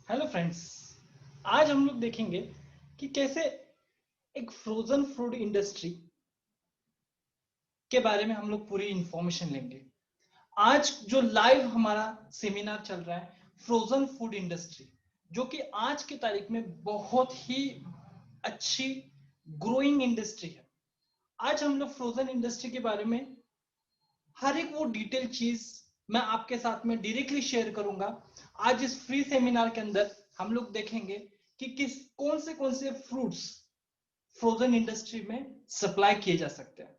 Hello friends. आज हम लोग देखेंगे कि कैसे एक फ्रोजन फूड इंडस्ट्री के बारे में हम लोग पूरी इंफॉर्मेशन लेंगे। आज जो लाइव हमारा सेमिनार चल रहा है फ्रोजन फूड इंडस्ट्री, जो कि आज की तारीख में बहुत ही अच्छी ग्रोइंग इंडस्ट्री है। आज हम लोग फ्रोजन इंडस्ट्री के बारे में हर एक वो डिटेल चीज मैं आपके साथ में डायरेक्टली शेयर करूंगा। आज इस फ्री सेमिनार के अंदर हम लोग देखेंगे कि कौन से फ्रूट्स फ्रोजन इंडस्ट्री में सप्लाई किए जा सकते हैं,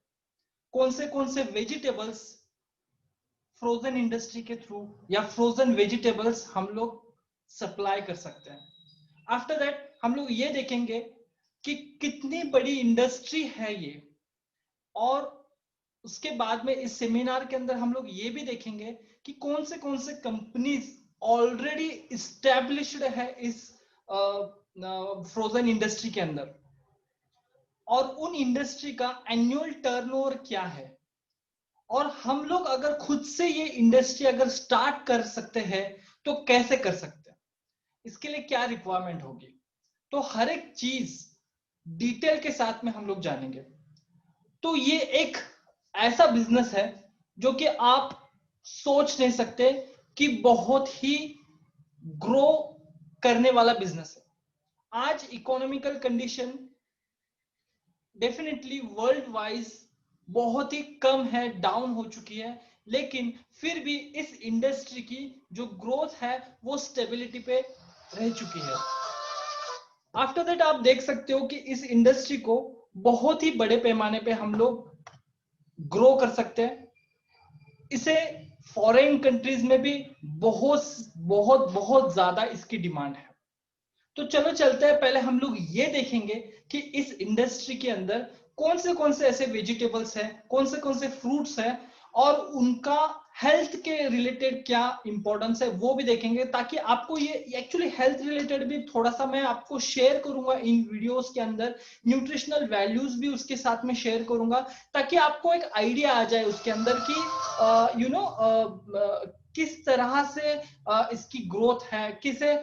कौन से वेजिटेबल्स फ्रोजन इंडस्ट्री के थ्रू या फ्रोजन वेजिटेबल्स हम लोग सप्लाई कर सकते हैं। आफ्टर दैट हम लोग ये देखेंगे कि कितनी बड़ी इंडस्ट्री है ये, और उसके बाद में इस सेमिनार के अंदर हम लोग ये भी देखेंगे कि कौन से कंपनीज ऑलरेडी इस्टेब्लिश्ड है इस फ्रोजन इंडस्ट्री के अंदर, और उन इंडस्ट्री का एनुअल टर्नओवर क्या है, और हम लोग अगर खुद से ये इंडस्ट्री अगर स्टार्ट कर सकते हैं तो कैसे कर सकते हैं, इसके लिए क्या रिक्वायरमेंट होगी। तो हर एक चीज डिटेल के साथ में हम लोग जानेंगे। तो ये एक ऐसा बिजनेस है जो कि आप सोच नहीं सकते कि बहुत ही ग्रो करने वाला बिजनेस है। आज economical condition definitely world wise बहुत ही कम है, डाउन हो चुकी है, लेकिन फिर भी इस इंडस्ट्री की जो ग्रोथ है वो स्टेबिलिटी पे रह चुकी है। आफ्टर दैट आप देख सकते हो कि इस इंडस्ट्री को बहुत ही बड़े पैमाने पे हम लोग ग्रो कर सकते हैं। इसे फॉरेन कंट्रीज में भी बहुत बहुत बहुत ज्यादा इसकी डिमांड है। तो चलो चलते हैं, पहले हम लोग ये देखेंगे कि इस इंडस्ट्री के अंदर कौन से ऐसे वेजिटेबल्स हैं, कौन से फ्रूट्स हैं, और उनका हेल्थ के रिलेटेड क्या इंपॉर्टेंस है वो भी देखेंगे, ताकि आपको ये एक्चुअली हेल्थ रिलेटेड भी थोड़ा सा मैं आपको शेयर करूंगा इन वीडियोस के अंदर। न्यूट्रिशनल वैल्यूज भी उसके साथ में शेयर करूंगा, ताकि आपको एक आइडिया आ जाए उसके अंदर कि किस तरह से इसकी ग्रोथ है, किसे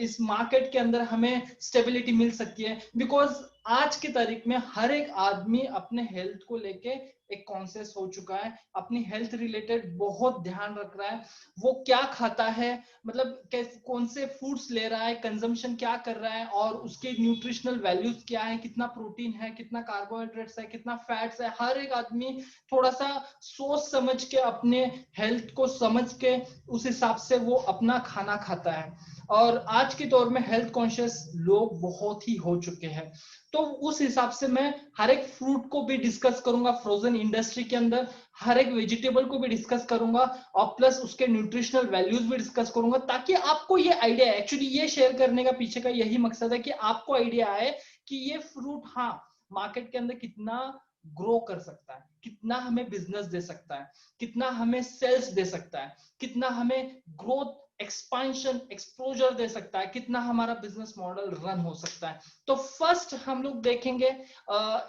इस मार्केट के अंदर हमें स्टेबिलिटी मिल सकती है। बिकॉज आज की तारीख में हर एक आदमी अपने हेल्थ को लेके एक कॉन्शियस हो चुका है, अपनी हेल्थ रिलेटेड बहुत ध्यान रख रहा है। वो क्या खाता है, मतलब कैसे कौन से फूड्स ले रहा है, कंजम्पशन क्या कर रहा है, और उसके न्यूट्रिशनल वैल्यूज क्या है, कितना प्रोटीन है, कितना कार्बोहाइड्रेट्स है, कितना फैट्स है। हर एक आदमी थोड़ा सा सोच समझ के अपने हेल्थ को समझ के उस हिसाब से वो अपना खाना खाता है। और आज के दौर में हेल्थ कॉन्शियस लोग बहुत ही हो चुके हैं। तो उस हिसाब से मैं हर एक फ्रूट को भी डिस्कस करूंगा फ्रोजन इंडस्ट्री के अंदर, हर एक वेजिटेबल को भी डिस्कस करूंगा, और प्लस उसके न्यूट्रिशनल वैल्यूज भी डिस्कस करूंगा, ताकि आपको ये आइडिया, एक्चुअली ये शेयर करने का पीछे का यही मकसद है कि आपको आइडिया आए कि ये फ्रूट हाँ मार्केट के अंदर कितना ग्रो कर सकता है, कितना हमें बिजनेस दे सकता है, कितना हमें सेल्स दे सकता है, कितना हमें ग्रोथ एक्सपांशन एक्सपोजर दे सकता है, कितना हमारा बिजनेस मॉडल रन हो सकता है। तो फर्स्ट हम लोग देखेंगे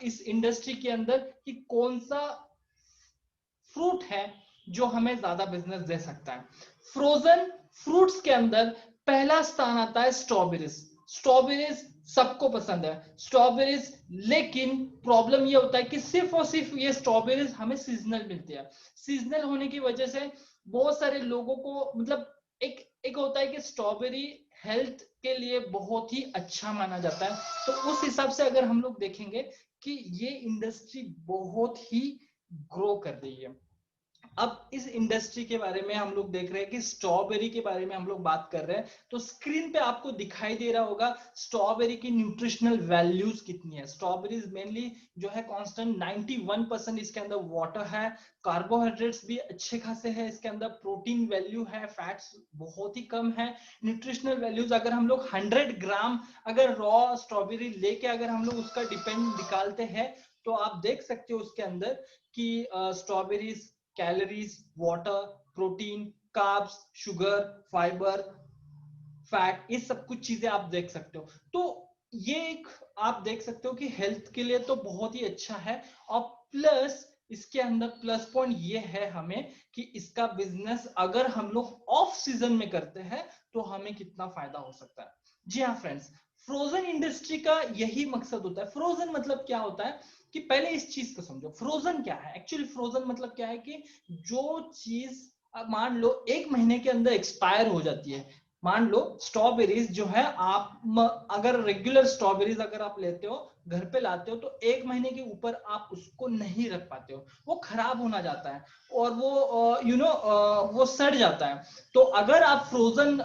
इस इंडस्ट्री के अंदर कि कौन सा फ्रूट है जो हमें ज्यादा बिजनेस दे सकता है। फ्रोजन फ्रूट्स के अंदर पहला स्थान आता है स्ट्रॉबेरीज। स्ट्रॉबेरीज सबको पसंद है स्ट्रॉबेरीज, लेकिन प्रॉब्लम ये होता है कि सिर्फ और सिर्फ ये स्ट्रॉबेरीज हमें सीजनल मिलती है। सीजनल होने की वजह से बहुत सारे लोगों को, मतलब एक एक होता है कि स्ट्रॉबेरी हेल्थ के लिए बहुत ही अच्छा माना जाता है। तो उस हिसाब से अगर हम लोग देखेंगे कि ये इंडस्ट्री बहुत ही ग्रो कर रही है। अब इस इंडस्ट्री के बारे में हम लोग देख रहे हैं कि स्ट्रॉबेरी के बारे में हम लोग बात कर रहे हैं, तो स्क्रीन पे आपको दिखाई दे रहा होगा स्ट्रॉबेरी की न्यूट्रिशनल वैल्यूज कितनी है। स्ट्रॉबेरीज मेनली जो है कांस्टेंट 91% इसके अंदर वाटर है, कार्बोहाइड्रेट्स भी अच्छे खासे हैं इसके अंदर, प्रोटीन वैल्यू है, फैट्स बहुत ही कम है। न्यूट्रिशनल वैल्यूज अगर हम लोग 100 ग्राम अगर रॉ स्ट्रॉबेरी लेके अगर हम लोग उसका डिपेंड निकालते हैं, तो आप देख सकते हो उसके अंदर कि strawberries calories, water, protein, carbs, sugar, fibre, fat, ये सब कुछ चीजें आप देख सकते हो। तो ये एक आप देख सकते हो कि हेल्थ के लिए तो बहुत ही अच्छा है, और प्लस इसके अंदर प्लस पॉइंट ये है हमें कि इसका बिजनेस अगर हम लोग ऑफ सीजन में करते हैं तो हमें कितना फायदा हो सकता है। जी हाँ फ्रेंड्स, फ्रोजन इंडस्ट्री का यही मकसद होता है। फ्रोजन मतलब क्या होता है कि पहले इस चीज को समझो, फ्रोजन क्या है एक्चुअली। फ्रोजन मतलब क्या है कि जो चीज मान लो 1 महीने के अंदर एक्सपायर हो जाती है। मान लो स्ट्रॉबेरीज जो है, आप अगर रेगुलर स्ट्रॉबेरीज अगर आप लेते हो घर पे लाते हो तो 1 महीने के ऊपर आप उसको नहीं रख पाते हो, वो खराब होना जाता है और वो वो सड़ जाता है। तो अगर आप फ्रोजन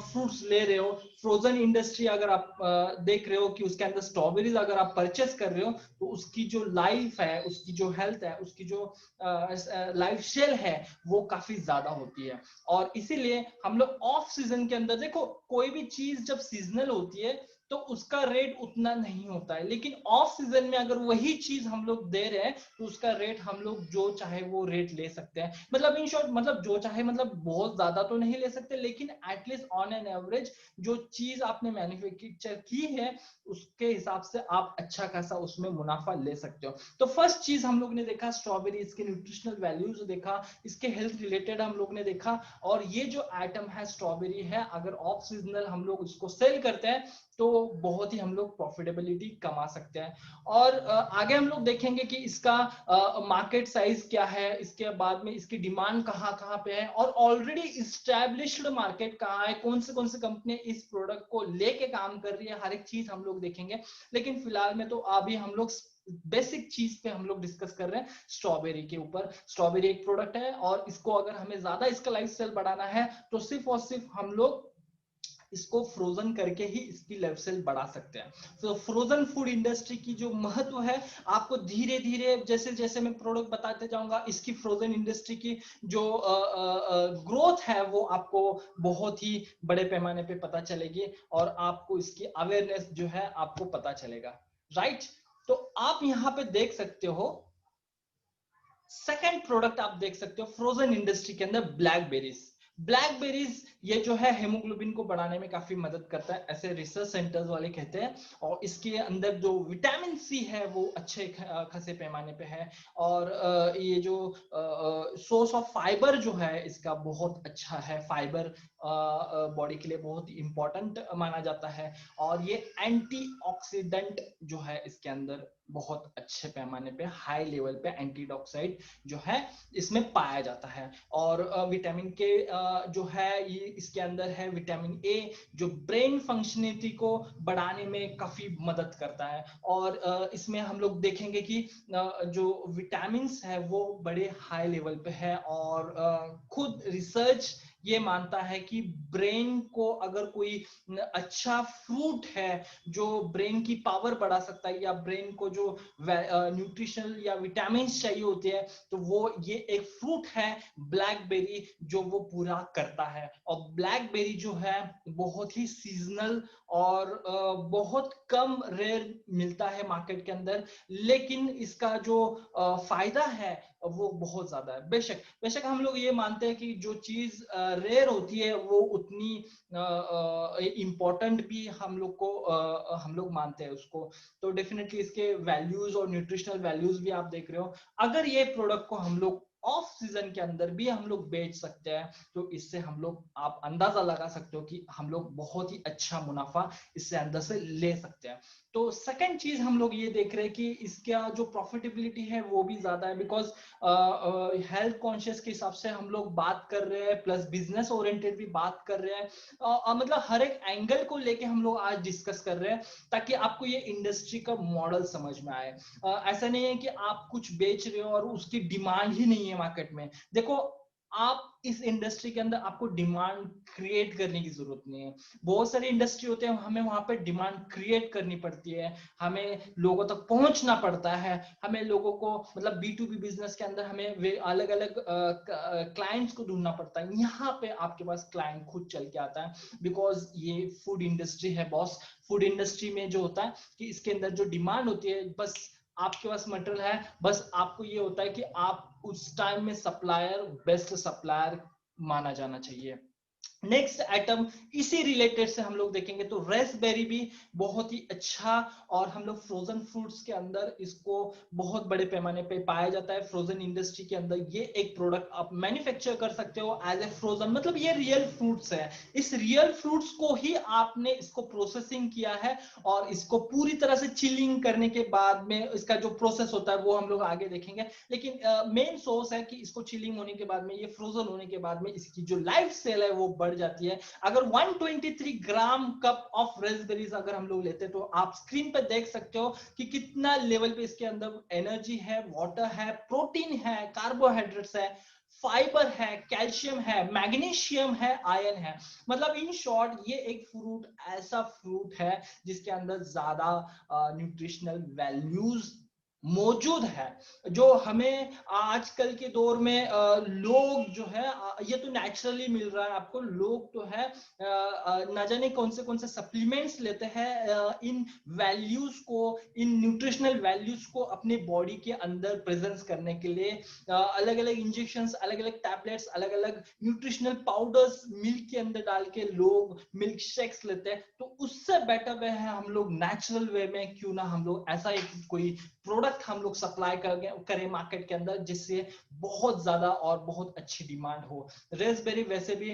फ्रूट्स ले रहे हो, फ्रोजन इंडस्ट्री अगर आप देख रहे हो कि उसके अंदर स्ट्रॉबेरीज अगर आप परचेस कर रहे हो तो उसकी जो लाइफ है, उसकी जो हेल्थ है, उसकी जो लाइफ शेल है वो काफी ज्यादा होती है। और इसीलिए हम लोग ऑफ सीजन के अंदर, देखो कोई भी चीज जब सीजनल होती है तो उसका रेट उतना नहीं होता है, लेकिन ऑफ सीजन में अगर वही चीज हम लोग दे रहे हैं तो उसका रेट हम लोग जो चाहे वो रेट ले सकते हैं। मतलब इन शॉर्ट, मतलब जो चाहे, मतलब बहुत ज्यादा तो नहीं ले सकते, लेकिन एटलीस्ट ऑन एन एवरेज जो चीज आपने मैन्युफैक्चर की है उसके हिसाब से आप अच्छा खासा उसमें मुनाफा ले सकते हो। तो फर्स्ट चीज हम लोग ने देखा स्ट्रॉबेरी, इसके न्यूट्रिशनल वैल्यूज देखा, इसके हेल्थ रिलेटेड हम लोग ने देखा। और ये जो आइटम है स्ट्रॉबेरी है, अगर ऑफ सीजनल हम लोग उसको सेल करते हैं तो बहुत ही हम लोग प्रॉफिटेबिलिटी कमा सकते हैं। और आगे हम लोग देखेंगे कि इसका मार्केट साइज क्या है, इसके बाद में इसकी डिमांड कहाँ कहाँ पे है, और ऑलरेडी इस्टेब्लिश्ड मार्केट कहाँ है, कौन से कंपनी इस प्रोडक्ट को लेके काम कर रही है, हर एक चीज हम लोग देखेंगे। लेकिन फिलहाल में तो अभी हम लोग बेसिक चीज पे हम लोग डिस्कस कर रहे हैं स्ट्रॉबेरी के ऊपर। स्ट्रॉबेरी एक प्रोडक्ट है और इसको अगर हमें ज्यादा इसका लाइफ स्टाइल बढ़ाना है तो सिर्फ और सिर्फ हम लोग इसको फ्रोजन करके ही इसकी लाइफ स्टाइल बढ़ा सकते हैं। तो फ्रोजन फूड इंडस्ट्री की जो महत्व है, आपको धीरे धीरे जैसे जैसे मैं प्रोडक्ट बताते जाऊंगा, इसकी फ्रोजन इंडस्ट्री की जो ग्रोथ है वो आपको बहुत ही बड़े पैमाने पे पता चलेगी और आपको इसकी अवेयरनेस जो है आपको पता चलेगा, राइट। तो आप यहाँ पे देख सकते हो सेकेंड प्रोडक्ट, आप देख सकते हो फ्रोजन इंडस्ट्री के अंदर ब्लैकबेरीज। ब्लैकबेरीज ये जो है हेमोग्लोबिन को बढ़ाने में काफी मदद करता है, ऐसे रिसर्च सेंटर्स वाले कहते हैं। और इसके अंदर जो विटामिन सी है वो अच्छे खासे पैमाने पे है। और ये जो सोर्स ऑफ फाइबर जो है इसका बहुत अच्छा है, फाइबर बॉडी के लिए बहुत इंपॉर्टेंट माना जाता है। और ये एंटीऑक्सीडेंट जो है इसके अंदर बहुत अच्छे पैमाने पे, हाई लेवल पे एंटीऑक्साइड जो है इसमें पाया जाता है। और विटामिन के जो है ये इसके अंदर है विटामिन ए, जो ब्रेन फंक्शनलिटी को बढ़ाने में काफी मदद करता है। और इसमें हम लोग देखेंगे कि जो विटामिन है वो बड़े हाई लेवल पे है। और खुद रिसर्च ये मानता है कि ब्रेन को अगर कोई अच्छा फ्रूट है जो ब्रेन की पावर बढ़ा सकता है, या ब्रेन को जो न्यूट्रिशनल या विटामिन चाहिए होते हैं, तो वो ये एक फ्रूट है ब्लैकबेरी जो वो पूरा करता है। और ब्लैकबेरी जो है बहुत ही सीजनल और बहुत कम रेयर मिलता है मार्केट के अंदर, लेकिन इसका जो फायदा है वो बहुत ज्यादा है। बेशक बेशक हम लोग ये मानते हैं कि जो चीज रेयर होती है वो उतनी इम्पोर्टेंट भी हम लोग को हम लोग मानते हैं उसको। तो डेफिनेटली इसके वैल्यूज और न्यूट्रिशनल वैल्यूज भी आप देख रहे हो। अगर ये प्रोडक्ट को हम लोग ऑफ सीजन के अंदर भी हम लोग बेच सकते हैं तो इससे हम लोग, आप अंदाजा लगा सकते हो कि हम लोग बहुत ही अच्छा मुनाफा इससे अंदर से ले सकते हैं। तो सेकंड चीज हम लोग ये देख रहे हैं कि इसका जो प्रॉफिटेबिलिटी है वो भी ज्यादा है, बिकॉज हेल्थ कॉन्शियस के हिसाब से हम लोग बात कर रहे हैं, प्लस बिजनेस ओरिएंटेड भी बात कर रहे हैं। मतलब हर एक एंगल को लेके हम लोग आज डिस्कस कर रहे हैं ताकि आपको ये इंडस्ट्री का मॉडल समझ में आए। ऐसा नहीं है कि आप कुछ बेच रहे हो और उसकी डिमांड ही नहीं है मार्केट में। देखो, आप इस इंडस्ट्री के अंदर आपको डिमांड क्रिएट करने की जरूरत नहीं है। बहुत सारी इंडस्ट्री होते हैं, हमें वहां पे डिमांड क्रिएट करनी पड़ती है, हमें लोगों तक पहुंचना पड़ता है, हमें लोगों को, मतलब B2B बिजनेस के अंदर हमें अलग अलग क्लाइंट्स को ढूंढना पड़ता है। यहाँ पे आपके पास क्लाइंट खुद चल के आता है, बिकॉज ये फूड इंडस्ट्री है बॉस। फूड इंडस्ट्री में जो होता है कि इसके अंदर जो डिमांड होती है, बस आपके पास मटेरियल है, बस आपको ये होता है कि आप उस टाइम में सप्लायर, बेस्ट सप्लायर माना जाना चाहिए। नेक्स्ट आइटम इसी रिलेटेड से हम लोग देखेंगे तो रेस्पबेरी भी बहुत ही अच्छा, और हम लोग फ्रोजन फ्रूट्स के अंदर इसको बहुत बड़े पैमाने पे पाया जाता है। फ्रोजन इंडस्ट्री के अंदर ये एक प्रोडक्ट आप मैन्युफैक्चर कर सकते हो एज ए फ्रोजन, मतलब ये रियल फ्रूट्स है। इस रियल फ्रूट्स को ही आपने इसको प्रोसेसिंग किया है, और इसको पूरी तरह से चिलिंग करने के बाद में इसका जो प्रोसेस होता है वो हम लोग आगे देखेंगे। लेकिन मेन सोर्स है कि इसको चिलिंग होने के बाद में, ये फ्रोजन होने के बाद में इसकी जो लाइफ सेल है वो बढ़ जाती है। अगर 123 ग्राम कप ऑफ रेस्पबेरीज अगर हम लोग लेते हैं, तो आप स्क्रीन पर देख सकते हो कि कितना लेवल पे इसके अंदर एनर्जी है, वाटर है, प्रोटीन है, कार्बोहाइड्रेट्स है, फाइबर है, कैल्शियम है, मैग्नीशियम है, आयरन है। मतलब इन शॉर्ट ये एक फ्रूट ऐसा फ्रूट है जिसके अंदर ज्यादा न्यूट्रिशनल वैल्यूज मौजूद है, जो हमें आजकल के दौर में लोग जो है ये तो नेचुरली मिल रहा है आपको। लोग तो है ना जाने कौन से सप्लीमेंट्स लेते हैं इन वैल्यूज को, इन न्यूट्रिशनल वैल्यूज को अपने बॉडी के अंदर प्रेजेंस करने के लिए। अलग अलग इंजेक्शंस, अलग अलग टैबलेट्स, अलग अलग न्यूट्रिशनल पाउडर्स मिल्क के अंदर डाल के लोग मिल्क शेक्स लेते हैं। तो उससे बेटर वे है हम लोग नेचुरल वे में क्यों ना हम लोग ऐसा एक कोई प्रोडक्ट हम लोग सप्लाई करें मार्केट के अंदर, जिससे बहुत ज्यादा और बहुत अच्छी डिमांड हो। रेस्पबेरी वैसे भी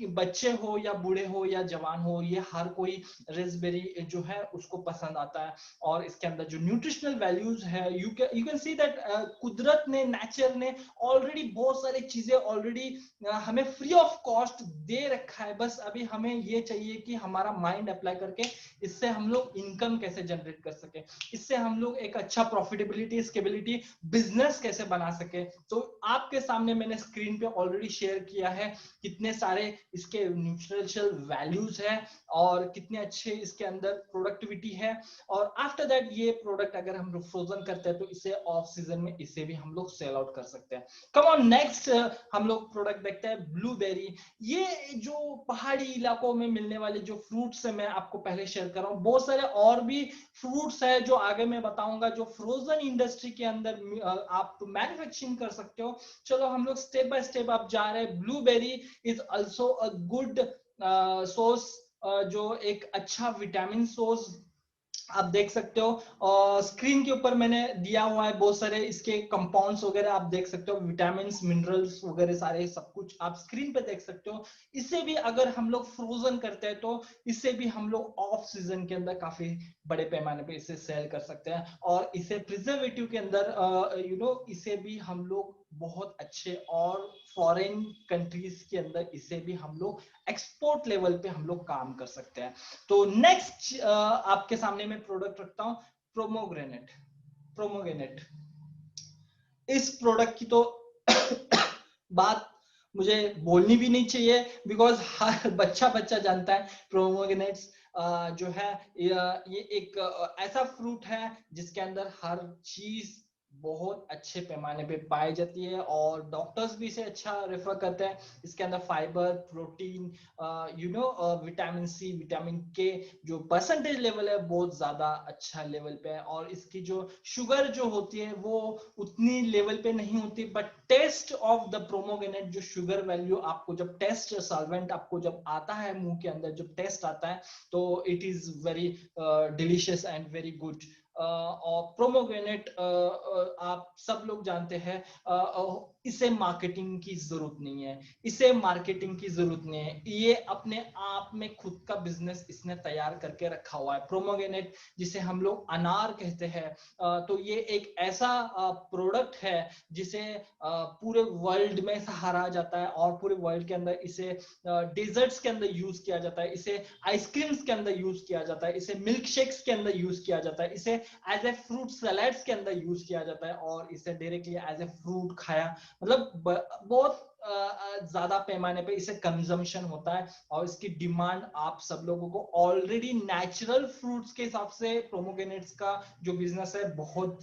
बच्चे हो या बूढ़े हो या जवान हो, ये हर कोई रेस्पबेरी जो है उसको पसंद आता है। और इसके अंदर जो न्यूट्रिशनल वैल्यूज है, यू कैन सी दैट कुदरत ने, नेचर ने ऑलरेडी बहुत सारी चीजें ऑलरेडी हमें फ्री ऑफ कॉस्ट दे रखा है। बस अभी हमें ये चाहिए कि हमारा माइंड अप्लाई करके इससे हम लोग इनकम कैसे जनरेट कर सके, इससे हम लोग एक अच्छा प्रॉफिटेबिलिटी, स्केबिलिटी बिजनेस कैसे बना सके। तो आपके सामने मैंने स्क्रीन पे ऑलरेडी शेयर किया है कितने सारे इसके न्यूट्रिशनल वैल्यूज है और कितने अच्छे इसके अंदर प्रोडक्टिविटी है। और आफ्टर दैट ये प्रोडक्ट अगर हम लोग फ्रोजन करते हैं तो इसे ऑफ सीजन में इसे भी हम लोग सेल आउट कर सकते हैं। कम ऑन नेक्स्ट हम लोग प्रोडक्ट देखते हैं ब्लूबेरी। ये जो पहाड़ी इलाकों में मिलने वाले जो फ्रूट्स है मैं आपको पहले शेयर कर रहा हूँ। बहुत सारे और भी फ्रूट्स है जो आगे मैं बताऊंगा जो फ्रोजन इंडस्ट्री के अंदर आप मैन्युफैक्चरिंग कर सकते हो। चलो हम लोग स्टेप बाय स्टेप आप जा रहे हैं। Blueberry is also a good source, जो एक अच्छा विटामिन सोर्स आप देख सकते हो। और स्क्रीन के ऊपर मैंने दिया हुआ है बहुत सारे इसके कंपाउंड्स वगैरह, आप देख सकते हो विटामिन मिनरल्स वगैरह सारे सब कुछ आप स्क्रीन पे देख सकते हो। इसे भी अगर हम लोग फ्रोजन करते हैं तो इसे भी हम लोग ऑफ सीजन के अंदर काफी बड़े पैमाने पे इसे सेल कर सकते हैं। और इसे प्रिजर्वेटिव के अंदर इसे भी हम लोग बहुत अच्छे और फॉरेन कंट्रीज के अंदर इसे भी हम लोग एक्सपोर्ट लेवल पे हम लोग काम कर सकते हैं। तो नेक्स्ट आपके सामने मैं प्रोडक्ट रखता हूं, प्रोमोग्रेनेट। प्रोमोग्रेनेट इस प्रोडक्ट की तो बात मुझे बोलनी भी नहीं चाहिए, बिकॉज हर बच्चा बच्चा जानता है प्रोमोग्रेनेट्स जो है ये एक ऐसा फ्रूट है जिसके अंदर हर चीज बहुत अच्छे पैमाने पे पाई जाती है, और डॉक्टर्स भी इसे अच्छा रेफर करते हैं। इसके अंदर fibre, protein, vitamin C, vitamin K जो परसेंटेज लेवल है बहुत ज्यादा अच्छा लेवल पे है। और इसकी जो शुगर जो होती है वो उतनी लेवल पे नहीं होती, but taste of the pomegranate जो शुगर वैल्यू आपको जब टेस्ट सॉल्वेंट आपको जब आता है मुंह के अंदर जब टेस्ट आता है तो it is very delicious and very good. और प्रोमोग्रेनेट आप सब लोग जानते हैं इसे मार्केटिंग की जरूरत नहीं है, इसे मार्केटिंग की जरूरत नहीं है, ये अपने आप में खुद का बिजनेस इसने तैयार करके रखा हुआ है। प्रोमोग्रेनेट जिसे हम लोग अनार कहते हैं, तो ये एक ऐसा प्रोडक्ट है जिसे पूरे वर्ल्ड में सहारा जाता है, और पूरे वर्ल्ड के अंदर इसे डेजर्ट्स के अंदर यूज किया जाता है, इसे आइसक्रीम्स के अंदर यूज किया जाता है, इसे मिल्क शेक्स के अंदर यूज किया जाता है, इसे एज ए फ्रूट सैलेड्स के अंदर यूज किया जाता है, और इसे डायरेक्टली एज ए फ्रूट खाया, मतलब बहुत ज्यादा पैमाने पे इसे कंजम्पशन होता है। और इसकी डिमांड आप सब लोगों को ऑलरेडी नेचुरल फ्रूट्स के हिसाब से प्रोमोग्रेनेट्स का जो बिजनेस है बहुत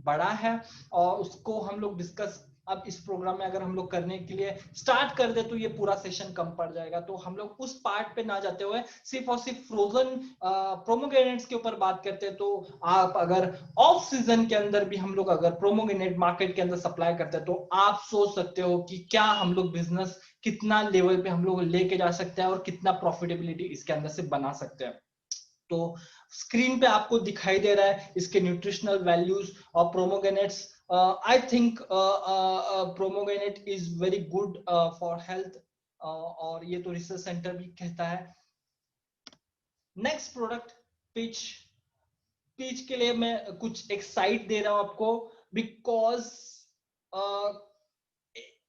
बड़ा है, और उसको हम लोग डिस्कस अब इस प्रोग्राम में अगर हम लोग करने के लिए स्टार्ट कर दे तो ये पूरा सेशन कम पड़ जाएगा, तो हम लोग उस पार्ट पे ना जाते हुए सिर्फ और सिर्फ फ्रोजन प्रोमोग्रेनेट्स के ऊपर बात करते हैं। तो आप अगर ऑफ सीजन के अंदर भी हम लोग अगर प्रोमोग्रेनेट मार्केट के अंदर सप्लाई करते हैं, तो आप सोच सकते हो कि क्या हम लोग बिजनेस कितना लेवल पे हम लोग लेके जा सकते हैं और कितना प्रॉफिटेबिलिटी इसके अंदर से बना सकते हैं। तो स्क्रीन पे आपको दिखाई दे रहा है इसके न्यूट्रिशनल वैल्यूज और pomegranates. I think pomegranate is very good for health, और ये तो रिसर्च सेंटर भी कहता है। Next product peach. पीच के लिए मैं कुछ एक साइट दे रहा हूं आपको, बिकॉज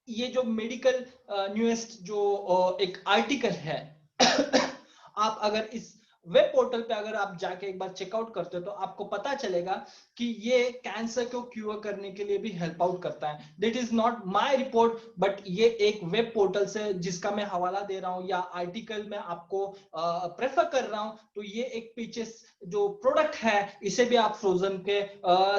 ये जो मेडिकल न्यूएस्ट जो एक आर्टिकल है आप अगर इस वेब पोर्टल पे अगर आप जाके एक बार चेकआउट करते हो तो आपको पता चलेगा कि ये कैंसर को क्योर करने के लिए भी हेल्प आउट करता है। That is not my report, but ये एक वेब पोर्टल से जिसका मैं हवाला दे रहा हूं या आर्टिकल में आपको प्रेफर कर रहा हूं। तो ये एक पीचेस जो प्रोडक्ट है इसे भी आप फ्रोजन के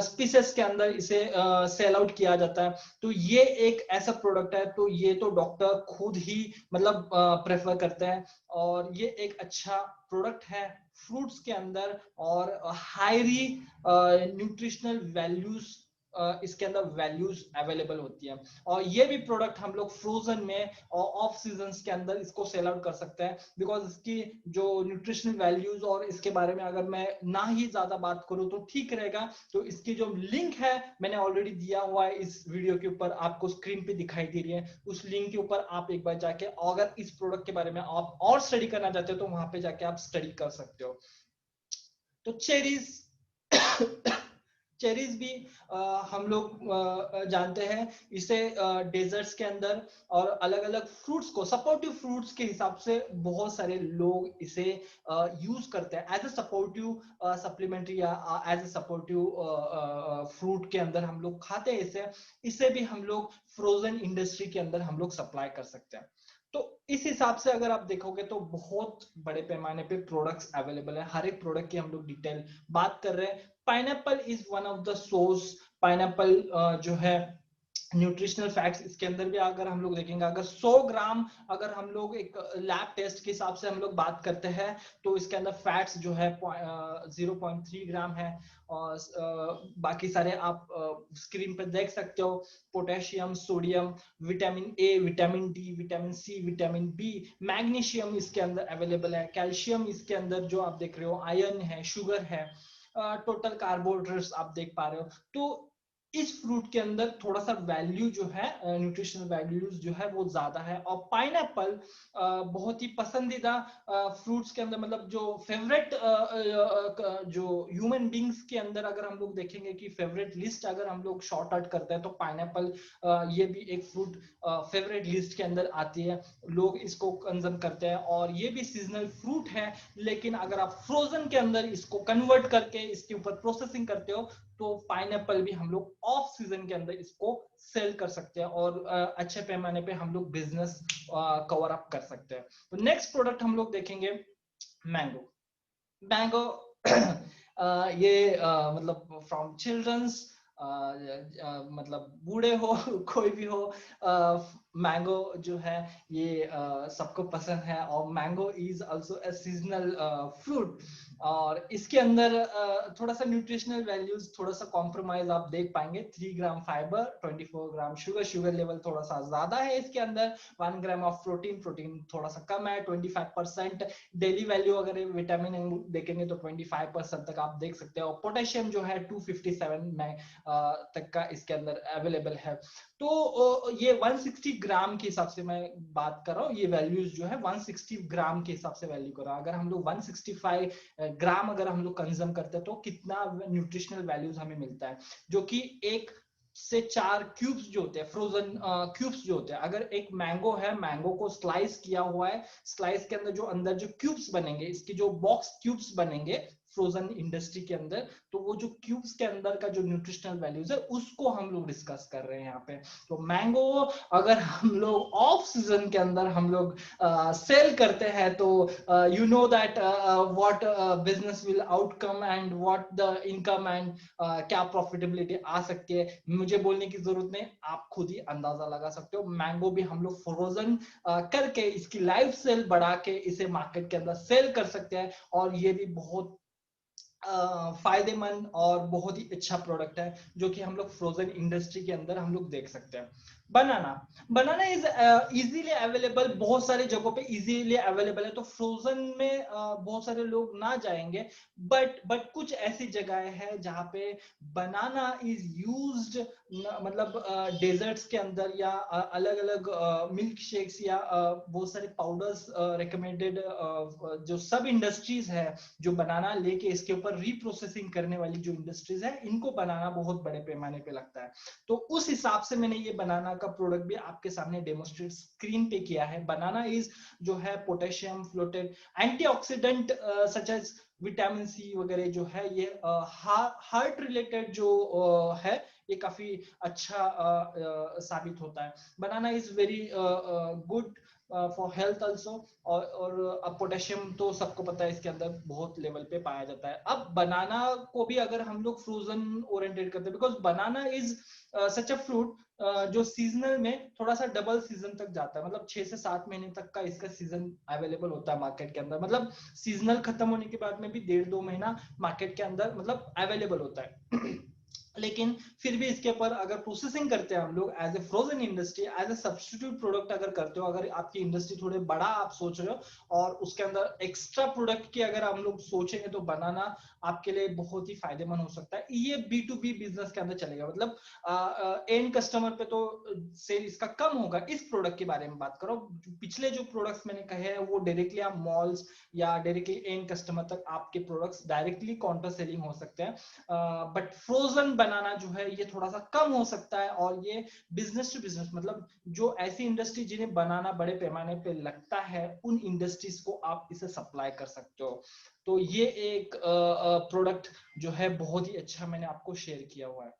स्पीसीज के अंदर इसे सेल आउट किया जाता है। तो ये एक ऐसा प्रोडक्ट है, तो ये तो डॉक्टर खुद ही मतलब प्रेफर करते हैं, और ये एक अच्छा प्रोडक्ट है फ्रूट्स के अंदर, और हाईली न्यूट्रिशनल वैल्यूज इसके अंदर वैल्यूज अवेलेबल होती है। और ये भी प्रोडक्ट हम लोग फ्रोजन में और ऑफ सीजन के अंदर इसको सेल आउट कर सकते हैं, बिकॉज इसकी जो न्यूट्रिशनल वैल्यूज और इसके बारे में अगर मैं ना ही ज्यादा बात करूं तो ठीक रहेगा। तो इसकी जो लिंक है मैंने ऑलरेडी दिया हुआ है इस वीडियो के ऊपर, आपको स्क्रीन पे दिखाई दे रही है। उस लिंक के ऊपर आप एक बार जाके अगर इस प्रोडक्ट के बारे में आप और स्टडी करना चाहते हो तो वहां पे जाके आप स्टडी कर सकते हो। तो चेरीज चेरीज भी हम लोग जानते हैं, इसे डेजर्ट्स के अंदर और अलग अलग फ्रूट्स को सपोर्टिव फ्रूट्स के हिसाब से बहुत सारे लोग इसे यूज करते हैं एज ए सपोर्टिव सप्लीमेंट्री या एज ए सपोर्टिव फ्रूट के अंदर हम लोग खाते हैं इसे। इसे भी हम लोग फ्रोजन इंडस्ट्री के अंदर हम लोग सप्लाई कर सकते हैं। तो इस हिसाब से अगर आप देखोगे तो बहुत बड़े पैमाने पे प्रोडक्ट्स अवेलेबल है, हर एक प्रोडक्ट की हम लोग डिटेल बात कर रहे हैं। Pineapple is one of the source. Pineapple जो है न्यूट्रिशनल फैक्ट्स इसके अंदर भी अगर हम लोग देखेंगे, अगर 100 ग्राम अगर हम लोग एक लैब टेस्ट के हिसाब से हम लोग बात करते हैं तो इसके अंदर फैट्स जो है 0.3 ग्राम है। और बाकी सारे आप स्क्रीन पर देख सकते हो, potassium, sodium, vitamin A, vitamin D, vitamin C, vitamin B, magnesium इसके अंदर अवेलेबल है, कैल्शियम इसके अंदर जो आप देख रहे हो, आयरन है, शुगर है, टोटल कार्बोहाइड्रेट्स आप देख पा रहे हो। तो इस फ्रूट के अंदर थोड़ा सा वैल्यू जो है न्यूट्रिशनल वैल्यूज जो है वो ज्यादा है। और पाइनएप्पल बहुत ही पसंदीदा फ्रूट्स के अंदर, मतलब जो फेवरेट जो ह्यूमन बींग्स के अंदर अगर हम लोग देखेंगे कि फेवरेट लिस्ट अगर हम लोग शॉर्ट आउट करते हैं तो पाइनएप्पल ये भी एक फ्रूट फेवरेट लिस्ट के अंदर आती है। लोग इसको कंज्यूम करते हैं और ये भी सीजनल फ्रूट है, लेकिन अगर आप फ्रोजन के अंदर इसको कन्वर्ट करके इसके ऊपर प्रोसेसिंग करते हो तो पाइनएप्पल भी हम लोग ऑफ सीजन के अंदर इसको सेल कर सकते हैं और अच्छे पैमाने पे हम लोग बिजनेस कवर अप कर सकते हैं। तो नेक्स्ट प्रोडक्ट हम लोग देखेंगे मैंगो। मैंगो ये मतलब फ्रॉम चिल्ड्रंस मतलब बूढ़े हो कोई भी हो, मैंगो जो है ये सबको पसंद है। और mango is also a seasonal fruit, और इसके अंदर थोड़ा सा न्यूट्रिशनल वैल्यूज थोड़ा सा कॉम्प्रोमाइज आप देख पाएंगे। 3 gram fibre, 24 gram sugar, sugar level थोड़ा सा ज्यादा है इसके अंदर, 1 ग्राम ऑफ प्रोटीन, प्रोटीन थोड़ा सा कम है, 25%। डेली वैल्यू अगर विटामिन देखेंगे तो 25% तक आप देख सकते हो। पोटेशियम जो है 257 में तक का इसके अंदर अवेलेबल है। तो ये 160 ग्राम के हिसाब से मैं बात कर रहा हूँ, ये वैल्यूज जो है 160 ग्राम के हिसाब से वैल्यू कर रहा हूँ। अगर हम लोग 165 ग्राम अगर हम लोग कंज्यूम करते हैं तो कितना न्यूट्रिशनल वैल्यूज हमें मिलता है, जो कि 1 से 4 क्यूब्स जो होते हैं, फ्रोजन क्यूब्स जो होते हैं। अगर एक मैंगो है, मैंगो को स्लाइस किया हुआ है, स्लाइस के अंदर जो क्यूब्स बनेंगे, इसकी जो बॉक्स क्यूब्स बनेंगे फ्रोजन इंडस्ट्री के अंदर। तो वो जो क्यूब्स के अंदर का जो न्यूट्रिशनल वैल्यूज है उसको हम लोग डिस्कस कर रहे हैं यहाँ पे। तो मैंगो अगर हम लोग ऑफ सीजन के अंदर हम लोग सेल करते हैं तो you know that what business will outcome and what the income and क्या प्रॉफिटेबिलिटी आ सकती है, मुझे बोलने की जरूरत नहीं, आप खुद ही अंदाजा लगा सकते हो। मैंगो भी हम लोग फ्रोजन करके इसकी लाइफ सेल बढ़ा के इसे मार्केट के अंदर सेल कर सकते हैं, और ये भी बहुत फायदेमंद और बहुत ही अच्छा प्रोडक्ट है जो कि हम लोग फ्रोजन इंडस्ट्री के अंदर हम लोग देख सकते हैं। बनाना, बनाना इज इजीली अवेलेबल, बहुत सारे जगहों पे इजीली अवेलेबल है, तो फ्रोजन में बहुत सारे लोग ना जाएंगे, बट कुछ ऐसी जगह है जहां पे बनाना इज यूज्ड, मतलब डेजर्ट्स के अंदर या अलग अलग मिल्क शेक्स या बहुत सारे पाउडर्स रिकमेंडेड, जो सब इंडस्ट्रीज है जो बनाना लेके इसके ऊपर रीप्रोसेसिंग करने वाली जो इंडस्ट्रीज है, इनको बनाना बहुत बड़े पैमाने पे लगता है। तो उस हिसाब से मैंने ये बनाना का प्रोडक्ट भी आपके सामने डेमोस्ट्रेट स्क्रीन पे किया है। बनाना इज जो है potassium floated antioxidant such as vitamin C वगैरह जो है, ये हार्ट रिलेटेड जो है ये काफी अच्छा साबित होता है। Banana is very good for health also, और अब पोटेशियम तो सबको पता है इसके अंदर बहुत लेवल पे पाया जाता है। अब बनाना को भी अगर हम लोग फ्रोजन ओरिएंटेड करते हैं, because banana is such a fruit जो सीजनल में थोड़ा सा डबल सीजन तक जाता है, मतलब 6 से 7 महीने तक का इसका सीजन अवेलेबल होता है मार्केट के अंदर, मतलब सीजनल खत्म होने के बाद में भी 1.5-2 महीना मार्केट के अंदर मतलब अवेलेबल होता है। लेकिन फिर भी इसके ऊपर अगर प्रोसेसिंग करते हैं हम लोग as a frozen industry, as a substitute product अगर करते हो, अगर आपकी इंडस्ट्री थोड़े बड़ा आप सोच रहे हो और उसके अंदर एक्स्ट्रा प्रोडक्ट की अगर हम लोग सोचेंगे, तो बनाना आपके लिए बहुत ही फायदेमंद हो सकता है। ये B2B बिजनेस के अंदर चलेगा, मतलब एंड कस्टमर पे तो सेल इसका कम होगा। इस प्रोडक्ट के बारे में बात करो, पिछले जो प्रोडक्ट्स मैंने कहे हैं वो डायरेक्टली आप मॉल्स या डायरेक्टली एंड कस्टमर तक आपके प्रोडक्ट्स डायरेक्टली काउंटर सेलिंग हो सकते हैं, बट फ्रोजन बनाना जो है ये थोड़ा सा कम हो सकता है, और ये बिजनेस टू बिजनेस, मतलब जो ऐसी इंडस्ट्री जिन्हें बनाना बड़े पैमाने पे लगता है, उन इंडस्ट्रीज को आप इसे सप्लाई कर सकते हो। तो ये एक प्रोडक्ट जो है बहुत ही अच्छा मैंने आपको शेयर किया हुआ है।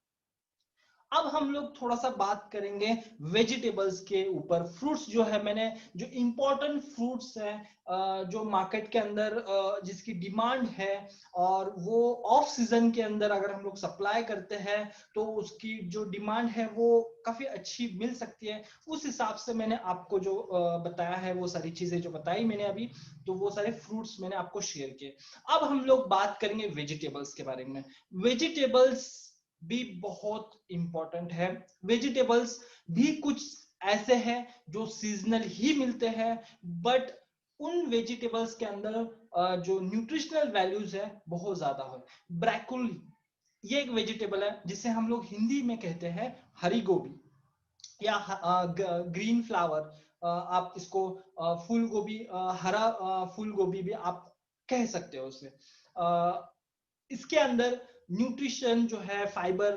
अब हम लोग थोड़ा सा बात करेंगे वेजिटेबल्स के ऊपर। फ्रूट्स जो है, मैंने जो इंपॉर्टेंट फ्रूट्स हैं जो मार्केट के अंदर जिसकी डिमांड है, और वो ऑफ सीजन के अंदर अगर हम लोग सप्लाई करते हैं तो उसकी जो डिमांड है वो काफी अच्छी मिल सकती है। उस हिसाब से मैंने आपको जो बताया है, वो सारी चीजें जो बताई मैंने अभी, तो वो सारे फ्रूट्स मैंने आपको शेयर किए। अब हम लोग बात करेंगे वेजिटेबल्स के बारे में। वेजिटेबल्स भी बहुत इंपॉर्टेंट है। वेजिटेबल्स भी कुछ ऐसे हैं जो सीजनल ही मिलते हैं, बट उन वेजिटेबल्स के अंदर जो न्यूट्रिशनल वैल्यूज है बहुत ज्यादा है। ब्रोकोली, ये एक वेजिटेबल है जिसे हम लोग हिंदी में कहते हैं हरी गोभी या ग्रीन फ्लावर, आप इसको फूल गोभी, हरा फूल गोभी भी आप कह सकते हो उसे। इसके अंदर न्यूट्रिशन जो है, फाइबर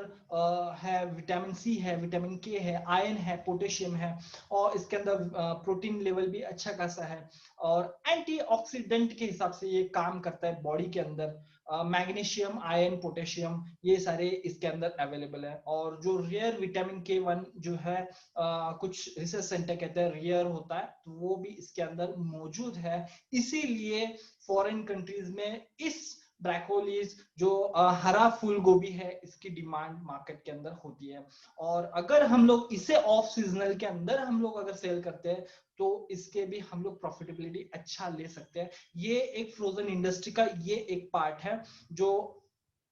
है, विटामिन सी है, विटामिन के है, आयरन है, पोटेशियम है, और इसके अंदर प्रोटीन लेवल भी अच्छा खासा है, और एंटीऑक्सीडेंट के हिसाब से ये काम करता है बॉडी के अंदर। मैग्नीशियम, आयरन, पोटेशियम ये सारे इसके अंदर अवेलेबल है। और जो रेयर विटामिन K1 जो है, कुछ रिसर्च सेंटर कहते हैं रेयर होता है, तो वो भी इसके अंदर मौजूद है। इसीलिए फॉरेन कंट्रीज में इस ब्रोकोलीज जो हरा फूल गोभी है, इसकी डिमांड मार्केट के अंदर होती है। और अगर हम लोग इसे ऑफ सीजनल के अंदर हम लोग अगर सेल करते हैं तो इसके भी हम लोग प्रॉफिटेबिलिटी अच्छा ले सकते हैं। ये एक फ्रोजन इंडस्ट्री का ये एक पार्ट है जो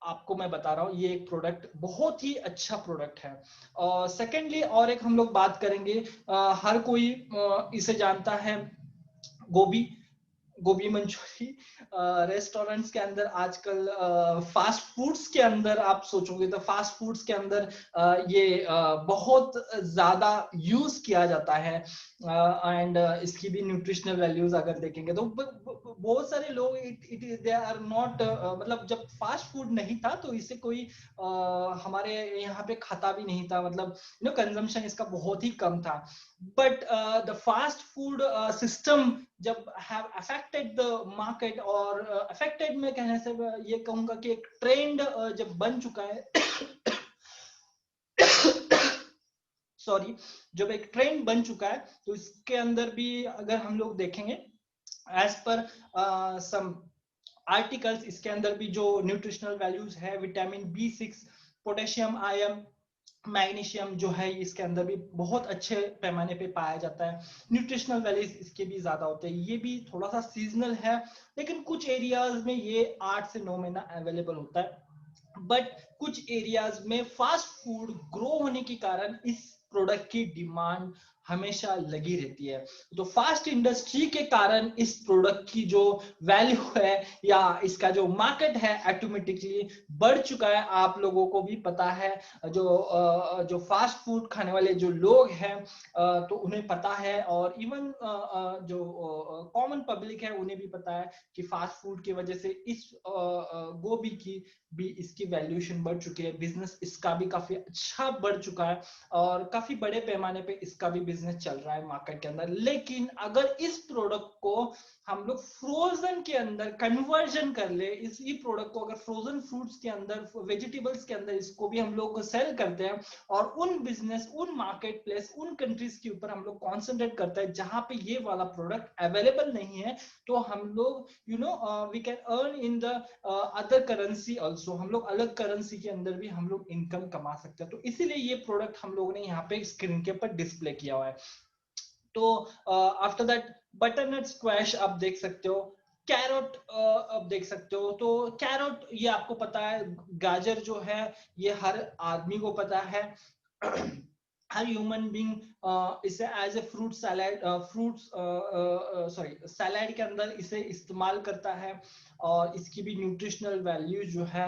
आपको मैं बता रहा हूँ। ये एक प्रोडक्ट बहुत ही अच्छा प्रोडक्ट है। सेकेंडली और एक हम लोग बात करेंगे, हर कोई इसे जानता है, गोभी, गोभी मंचूरी। रेस्टोरेंट्स के अंदर आजकल फास्ट फूड्स के अंदर आप सोचोगे तो फास्ट फूड्स के अंदर ये बहुत ज्यादा यूज किया जाता है, एंड इसकी भी न्यूट्रिशनल वैल्यूज अगर देखेंगे तो बहुत सारे लोग इट दे आर नॉट, मतलब जब फास्ट फूड नहीं था तो इसे कोई हमारे यहाँ पे खाता भी नहीं था, मतलब कंजम्पशन इसका बहुत ही कम था। But the fast food system जब have affect affected the market, और अफेक्टेड में कहने से ये कहूंगा कि एक ट्रेंड जब बन चुका है सॉरी, जब एक ट्रेंड बन चुका है तो इसके अंदर भी अगर हम लोग देखेंगे एज पर सम आर्टिकल्स, इसके अंदर भी जो न्यूट्रिशनल वैल्यूज है, vitamin B6, potassium, iron, magnesium जो है इसके अंदर भी बहुत अच्छे पैमाने पे पाया जाता है। न्यूट्रिशनल वैल्यूज इसके भी ज्यादा होते हैं। ये भी थोड़ा सा सीजनल है, लेकिन कुछ एरियाज में ये 8 से 9 महीना अवेलेबल होता है। बट कुछ एरियाज में फास्ट फूड ग्रो होने के कारण इस प्रोडक्ट की डिमांड हमेशा लगी रहती है। तो फास्ट इंडस्ट्री के कारण इस प्रोडक्ट की जो वैल्यू है या इसका जो मार्केट है ऑटोमेटिकली बढ़ चुका है। आप लोगों को भी पता है, जो फास्ट फूड खाने वाले जो लोग हैं तो उन्हें पता है, और इवन जो कॉमन पब्लिक है उन्हें भी पता है कि फास्ट फूड की वजह से इस गोभी की भी इसकी वैल्यूएशन बढ़ चुकी है। बिजनेस इसका भी काफी अच्छा बढ़ चुका है और काफी बड़े पैमाने पे इसका भी बिजनेस चल रहा है मार्केट के अंदर। लेकिन अगर इस प्रोडक्ट को हम लोग फ्रोजन के अंदर कन्वर्जन कर ले, इसी प्रोडक्ट को अगर फ्रोजन फ्रूट्स के अंदर, वेजिटेबल्स के अंदर इसको भी हम लोग सेल करते हैं और उन बिजनेस, उन मार्केट प्लेस, उन कंट्रीज के ऊपर हम लोग कॉन्सेंट्रेट करते हैं जहां पे ये वाला प्रोडक्ट अवेलेबल नहीं है, तो हम लोग we can earn in the other currency also. हम लोग अलग करेंसी के अंदर भी हम लोग इनकम कमा सकते हैं। तो इसीलिए ये प्रोडक्ट हम लोगों ने यहाँ पे स्क्रीन के ऊपर डिस्प्ले किया हुआ है। तो आफ्टर दैट बटरनट स्क्वैश आप देख सकते हो, कैरोट आप देख सकते हो। तो कैरोट ये आपको पता है, गाजर जो है ये हर आदमी को पता है हर ह्यूमन बीइंग इसे as a fruit salad, salad के अंदर इसे इस्तेमाल करता है। और इसकी भी न्यूट्रिशनल वैल्यू जो है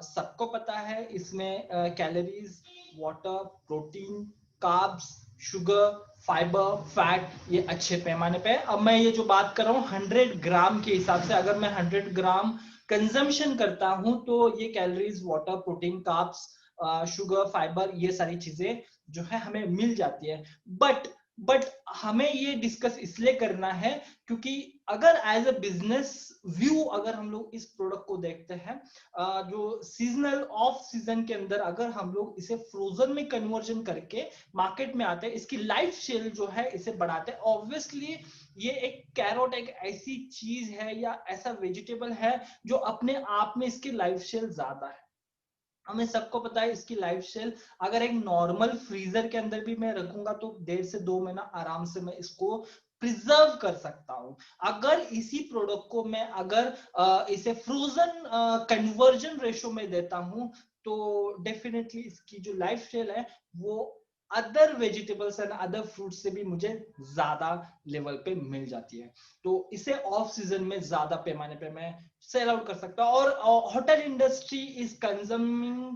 सबको पता है। इसमें calories, water, protein, carbs, sugar, fibre, fat ये अच्छे पैमाने पे है। अब मैं ये जो बात कर रहा हूँ 100 ग्राम के हिसाब से, अगर मैं 100 ग्राम कंजम्पशन करता हूं तो ये calories, water, protein, carbs, sugar, fibre ये सारी चीजें जो है हमें मिल जाती है। बट हमें ये डिस्कस इसलिए करना है क्योंकि अगर एज ए बिजनेस व्यू अगर हम लोग इस प्रोडक्ट को देखते हैं, जो सीजनल ऑफ सीजन के अंदर अगर हम लोग इसे फ्रोजन में कन्वर्जन करके मार्केट में आते हैं, इसकी लाइफ शेल जो है इसे बढ़ाते हैं। ऑब्वियसली ये एक कैरोट एक ऐसी चीज है या ऐसा वेजिटेबल है जो अपने आप में इसकी लाइफ शेल ज्यादा है। हमें सबको पता है इसकी लाइफ शेल, अगर एक नॉर्मल फ्रीजर के अंदर भी मैं रखूंगा तो 1.5 से 2 महीना आराम से मैं इसको प्रिजर्व कर सकता हूं। अगर इसी प्रोडक्ट को मैं अगर इसे फ्रोजन कन्वर्जन रेशो में देता हूं तो डेफिनेटली इसकी जो लाइफ शेल है वो other vegetables and other fruit से भी मुझे ज्यादा लेवल पे मिल जाती है। तो इसे ऑफ सीजन में ज्यादा पैमाने पे मैं सेल आउट कर सकता हूं। और hotel industry is consuming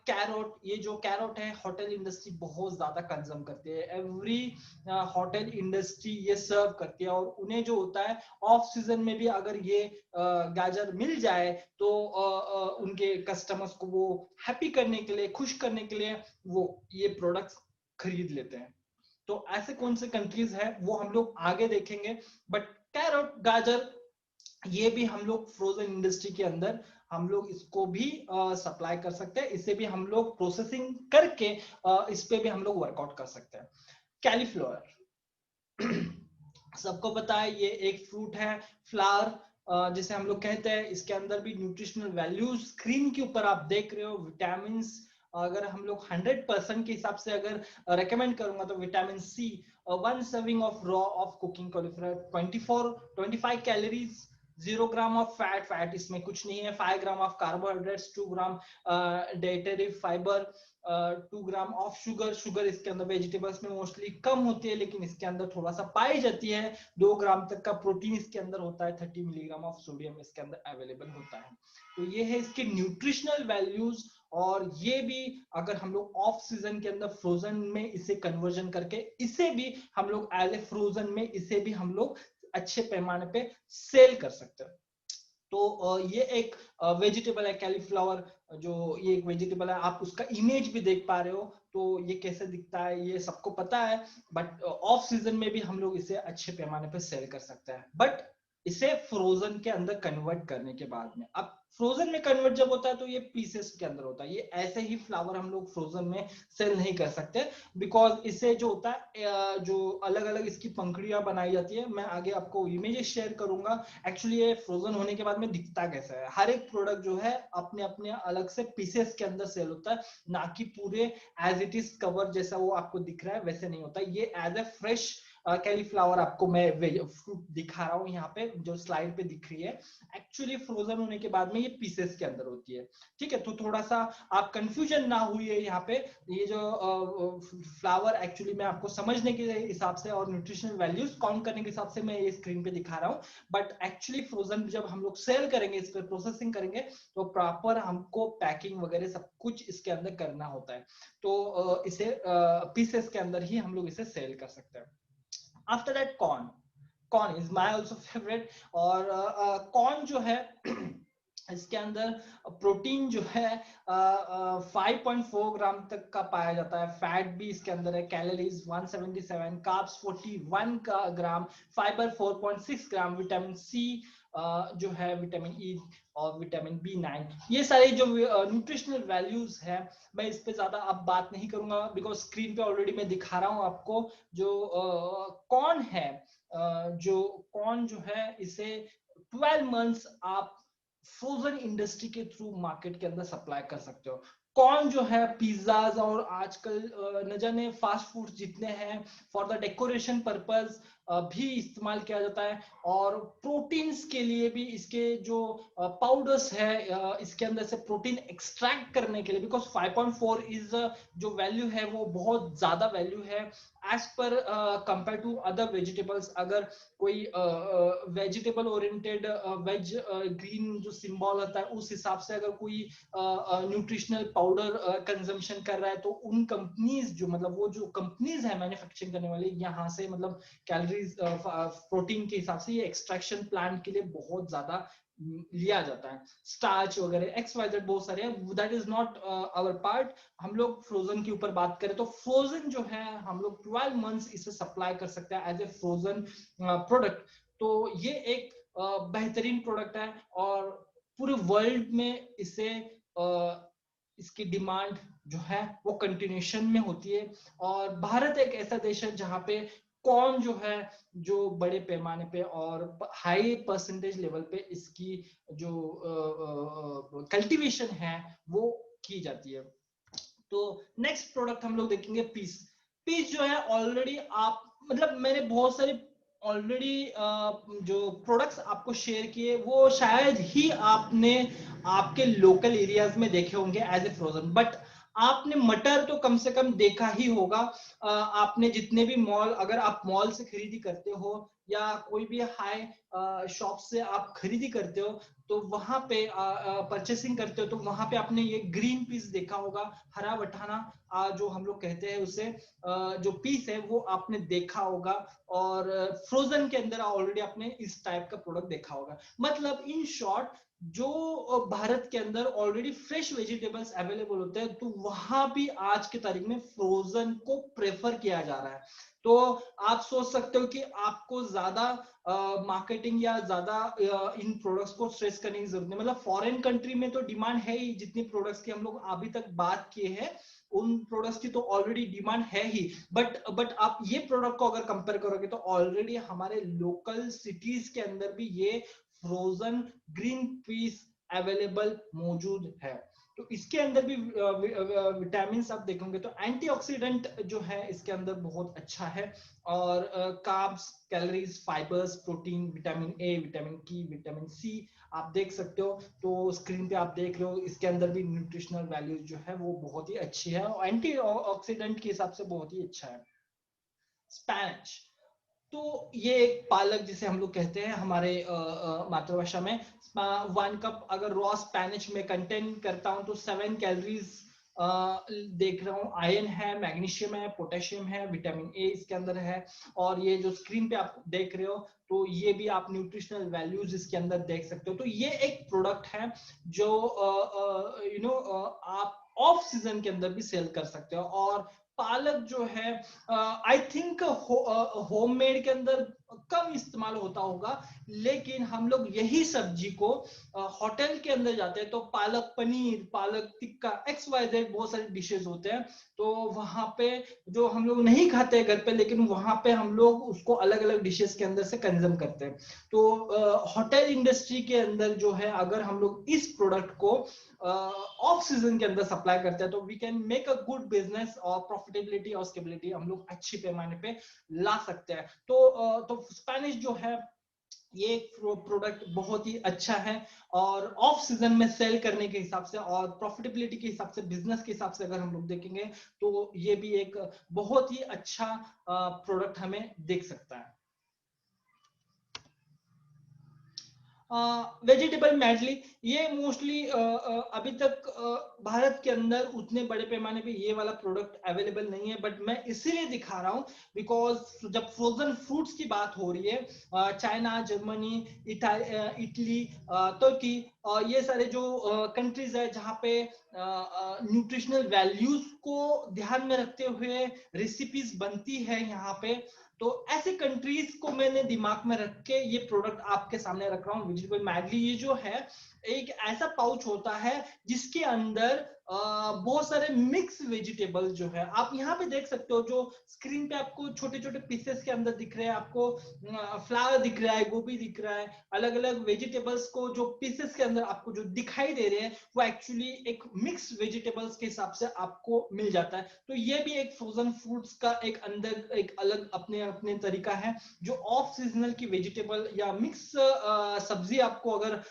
carrot. ये जो कैरोट है होटल इंडस्ट्री बहुत ज्यादा कंज्यूम करती है। एवरी होटल इंडस्ट्री ये सर्व करती है, और उन्हें जो होता है ऑफ सीजन में भी अगर ये गाजर मिल जाए तो उनके कस्टमर्स को वो हैप्पी करने के लिए, खुश करने के लिए वो ये प्रोडक्ट्स खरीद लेते हैं। तो ऐसे कौन से कंट्रीज है वो हम लोग आगे देखेंगे। बट कैरोट, गाजर ये भी हम लोग फ्रोजन इंडस्ट्री के अंदर हम लोग इसको भी सप्लाई कर सकते हैं। इसे भी हम लोग प्रोसेसिंग करके इस पे भी हम लोग वर्कआउट कर सकते हैं। कैलीफ्लावर सबको पता है ये एक फ्रूट है, फ्लावर जिसे हम लोग कहते हैं। इसके अंदर भी न्यूट्रिशनल वैल्यूज स्क्रीन के ऊपर आप देख रहे हो। विटामिन अगर हम लोग 100% के हिसाब से अगर रेकमेंड करूंगा तो vitamin C, 1 serving of raw of cooking cauliflower 25 calories, 0 gram of fat इसमें कुछ नहीं है, 5 gram of carbohydrates, 2 gram dietary fibre, 2 gram of sugar इसके अंदर वेजिटेबल्स में मोस्टली कम होती है लेकिन इसके अंदर थोड़ा सा पाई जाती है। 2 ग्राम तक का प्रोटीन इसके अंदर होता है, 30 मिलीग्राम ऑफ सोडियम इसके अंदर अवेलेबल होता है। तो ये है इसके न्यूट्रिशनल वैल्यूज। और ये भी अगर हम लोग ऑफ सीजन के अंदर फ्रोजन में इसे कन्वर्जन करके इसे भी हम लोग एज ए फ्रोजन में इसे भी हम लोग अच्छे पैमाने पे सेल कर सकते हैं। तो ये एक वेजिटेबल है कैलीफ्लावर, जो ये एक वेजिटेबल है। आप उसका इमेज भी देख पा रहे हो तो ये कैसे दिखता है ये सबको पता है। बट ऑफ सीजन में भी हम लोग इसे अच्छे पैमाने पे सेल कर सकते हैं। बट इसे फ्रोजन के अंदर कन्वर्ट करने के बाद में, अब फ्रोजन में कन्वर्ट जब होता है तो ये पीसेस के अंदर होता है। ये ऐसे ही फ्लावर हम लोग फ्रोजन में सेल नहीं कर सकते, बिकॉज इसे जो होता है जो अलग अलग इसकी पंखुड़ियां बनाई जाती है, मैं आगे आपको इमेजेस शेयर करूंगा। एक्चुअली ये फ्रोजन होने के बाद में दिखता कैसा है। हर एक प्रोडक्ट जो है अपने अपने अलग से पीसेस के अंदर सेल होता है, ना कि पूरे एज इट इज कवर जैसा वो आपको दिख रहा है वैसे नहीं होता। ये एज ए फ्रेश कैलीफ्लावर आपको मैं फ्रूट दिखा रहा हूँ यहाँ पे जो स्लाइड पे दिख रही है, एक्चुअली फ्रोजन होने के बाद में ये पीसेस के अंदर होती है। ठीक है, तो थोड़ा सा आप कंफ्यूजन ना हुई है यहाँ पे। ये जो फ्लावर एक्चुअली मैं आपको समझने के हिसाब से और न्यूट्रिशनल वैल्यूज काउंट करने के हिसाब से मैं ये स्क्रीन पे दिखा रहा हूँ, बट एक्चुअली फ्रोजन जब हम लोग सेल करेंगे, इस पर प्रोसेसिंग करेंगे, तो प्रॉपर हमको पैकिंग वगैरह सब कुछ इसके अंदर करना होता है। तो इसे पीसेस के अंदर ही हम लोग इसे सेल कर सकते हैं। After that corn, corn is my also favourite. और कॉर्न जो है इसके अंदर प्रोटीन जो है 5.4 ग्राम तक का पाया जाता है। फैट भी इसके अंदर है, कैलोरीज 177, कार्ब्स 41 ग्राम, फाइबर 4.6 ग्राम, विटामिन सी जो है, विटामिन ई और विटामिन B9, ये सारे जो न्यूट्रिशनल वैल्यूज है, मैं इस पे ज्यादा अब बात नहीं करूंगा, बिकॉज स्क्रीन पे ऑलरेडी मैं दिखा रहा हूं आपको। जो कॉर्न है, जो कॉर्न जो है, इसे 12 मंथ्स आप फ्रोजन इंडस्ट्री के थ्रू मार्केट के अंदर सप्लाई कर सकते हो। कॉर्न जो है पिज्जाज और आजकल न जाने फास्ट फूड जितने हैं, फॉर द डेकोरेशन पर्पस भी इस्तेमाल किया जाता है। और प्रोटीन्स के लिए भी इसके जो पाउडर्स है, इसके अंदर से प्रोटीन एक्सट्रैक्ट करने के लिए, बिकॉज 5.4 इज जो वैल्यू है वो बहुत ज्यादा वैल्यू है as per compare to other vegetables. अगर कोई वेजिटेबल ओरिएंटेड वेज ग्रीन जो सिंबल होता है, उस हिसाब से अगर कोई न्यूट्रिशनल पाउडर कंजम्पशन कर रहा है, तो उन कंपनीज जो, मतलब वो जो कंपनीज है मैन्युफैक्चरिंग करने वाली, यहाँ से मतलब कैलोरीज प्रोटीन के हिसाब से ये एक्सट्रैक्शन प्लांट के लिए बहुत ज्यादा लिया जाता है। स्टार्च वगैरह XYZ बहुत सारे हैं, that is not our part. हम लोग फ्रोजन के ऊपर बात करें तो फ्रोजन जो है हम लोग 12 मंथ्स इसे सप्लाई कर सकते हैं एज ए फ्रोजन प्रोडक्ट। तो ये एक बेहतरीन प्रोडक्ट है और पूरे वर्ल्ड में इसे इसकी डिमांड जो है वो कंटिन्यूशन में होती है। और भारत एक ऐसा देश है जहां पे कॉर्न जो है, जो बड़े पैमाने पे और हाई परसेंटेज लेवल पे इसकी जो कल्टीवेशन है वो की जाती है। तो नेक्स्ट प्रोडक्ट हम लोग देखेंगे पीस। पीस जो है ऑलरेडी आप, मतलब मैंने बहुत सारे ऑलरेडी जो प्रोडक्ट्स आपको शेयर किए वो शायद ही आपने आपके लोकल एरियाज में देखे होंगे एज ए फ्रोजन, बट आपने मटर तो कम से कम देखा ही होगा। आपने जितने भी मॉल, अगर आप मॉल से खरीदी करते हो या कोई भी हाई शॉप से आप खरीदी करते हो, तो वहां पे परचेसिंग करते हो, तो वहां पे आपने ये ग्रीन पीस देखा होगा, हरा बटाना जो हम लोग कहते हैं उसे, जो पीस है वो आपने देखा होगा। और फ्रोजन के अंदर ऑलरेडी आपने इस टाइप का प्रोडक्ट देखा होगा। मतलब इन शॉर्ट, जो भारत के अंदर ऑलरेडी फ्रेश वेजिटेबल्स अवेलेबल होते हैं, तो वहां भी आज की तारीख में फ्रोजन को प्रेफर किया जा रहा है। तो आप सोच सकते हो कि आपको ज्यादा मार्केटिंग या ज्यादा इन प्रोडक्ट्स को स्ट्रेस करने की जरूरत नहीं। मतलब फॉरेन कंट्री में तो डिमांड है ही, जितनी प्रोडक्ट्स की हम लोग अभी तक बात किए हैं उन प्रोडक्ट्स की तो ऑलरेडी डिमांड है ही। बट आप ये प्रोडक्ट को अगर कंपेयर करोगे तो ऑलरेडी हमारे लोकल सिटीज के अंदर भी ये फ्रोजन ग्रीन पीस अवेलेबल मौजूद है। तो इसके अंदर भी विटामिन आप देखोगे तो एंटीऑक्सीडेंट जो है इसके अंदर बहुत अच्छा है। और carbs, calories, fibres, protein, vitamin A, vitamin की, विटामिन सी आप देख सकते हो। तो स्क्रीन पे आप देख रहे हो, इसके अंदर भी न्यूट्रिशनल वैल्यूज जो है वो बहुत ही अच्छी है और एंटीऑक्सीडेंट के हिसाब से बहुत ही अच्छा है। स्पैनिश, तो ये एक पालक जिसे हम लोग कहते हैं हमारे मातृभाषा में। 1 कप अगर रॉ स्पैनिश में कंटेन करता हूं तो 7 कैलोरीज देख रहा हूँ। आयरन है, मैग्नीशियम है, पोटेशियम है, विटामिन ए इसके अंदर है। और ये जो स्क्रीन पे आप देख रहे हो, तो ये भी आप न्यूट्रिशनल वैल्यूज इसके अंदर देख सकते हो। तो ये एक प्रोडक्ट है जो आप ऑफ सीजन के अंदर भी सेल कर सकते हो। और पालक जो है, आई थिंक होममेड के अंदर कम इस्तेमाल होता होगा, लेकिन हम लोग यही सब्जी को होटल के अंदर जाते हैं तो पालक पनीर, पालक टिक्का, XYZ बहुत सारे डिशेस होते हैं, तो वहां पे जो हम लोग नहीं खाते घर पे, लेकिन वहां पे हम लोग उसको अलग अलग डिशेस के अंदर से कंज्यूम करते हैं। तो होटल इंडस्ट्री के अंदर जो है, अगर हम लोग इस प्रोडक्ट को ऑफ सीजन के अंदर सप्लाई करते हैं तो we can make a good business, और प्रॉफिटेबिलिटी और स्टेबिलिटी हम लोग अच्छी पैमाने पे ला सकते हैं। तो स्पेनिश जो है ये प्रोडक्ट बहुत ही अच्छा है, और ऑफ सीजन में सेल करने के हिसाब से और प्रॉफिटेबिलिटी के हिसाब से, बिजनेस के हिसाब से अगर हम लोग देखेंगे तो ये भी एक बहुत ही अच्छा प्रोडक्ट हमें देख सकता है। वेजिटेबल मैडली, ये मोस्टली अभी तक भारत के अंदर उतने बड़े पैमाने पे ये वाला प्रोडक्ट अवेलेबल नहीं है, बट मैं इसीलिए दिखा रहा हूँ बिकॉज जब फ्रोजन फ्रूट्स की बात हो रही है, चाइना, जर्मनी, इटली, तुर्की, ये सारे जो कंट्रीज है जहाँ पे न्यूट्रिशनल वैल्यूज को ध्यान में रखते हुए रेसिपीज बनती है यहाँ पे, तो ऐसे कंट्रीज को मैंने दिमाग में रख के ये प्रोडक्ट आपके सामने रख रहा हूँ। वेजिटेबल मैडली ये जो है एक ऐसा पाउच होता है जिसके अंदर बहुत सारे मिक्स वेजिटेबल जो है, आप यहाँ पे देख सकते हो, जो स्क्रीन पे आपको छोटे छोटे पीसेस के अंदर दिख रहे हैं, आपको फ्लावर दिख रहा है, गोभी दिख रहा है, अलग अलग वेजिटेबल्स को जो पीसेस के अंदर आपको जो दिखाई दे रहे हैं वो एक्चुअली एक मिक्स वेजिटेबल्स के हिसाब से आपको मिल जाता है। तो ये भी एक फ्रोजन फ्रूट्स का एक अंदर एक अलग अपने अपने तरीका है, जो ऑफ सीजनल की वेजिटेबल या मिक्स सब्जी आपको अगर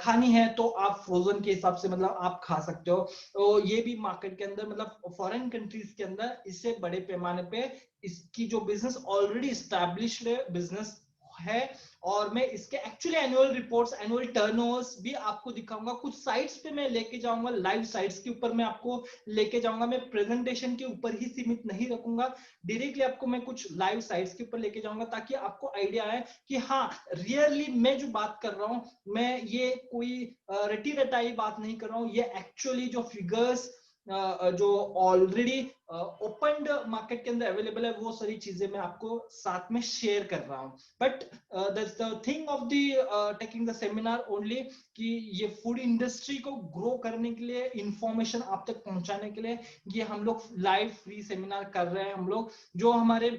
खानी है तो आप फ्रोजन के हिसाब से मतलब आप खा सकते हो। तो ये भी मार्केट के अंदर मतलब फॉरेन कंट्रीज के अंदर इससे बड़े पैमाने पे इसकी जो बिजनेस ऑलरेडी स्टैब्लिश्ड बिजनेस है, और मैं इसके actually annual reports, annual turnovers भी आपको दिखाऊंगा। कुछ साइट्स पे मैं लेके जाऊंगा, लाइव साइट्स के ऊपर मैं आपको लेके जाऊंगा। मैं प्रेजेंटेशन के ऊपर ही सीमित नहीं रखूंगा, डायरेक्टली आपको मैं कुछ लाइव साइट्स के ऊपर लेके जाऊंगा, ताकि आपको आइडिया आए कि हाँ रियरली मैं जो बात कर रहा हूँ, मैं ये कोई रटी रटाई बात नहीं कर रहा हूँ, ये एक्चुअली जो फिगर्स जो ऑलरेडी ओपन मार्केट के अंदर अवेलेबल है, वो सारी चीजें मैं आपको साथ में शेयर कर रहा हूँ। But that's the thing of the taking the seminar only, कि ये फूड इंडस्ट्री को ग्रो करने के लिए, इंफॉर्मेशन आप तक पहुंचाने के लिए ये हम लोग लाइव फ्री सेमिनार कर रहे हैं। हम लोग जो हमारे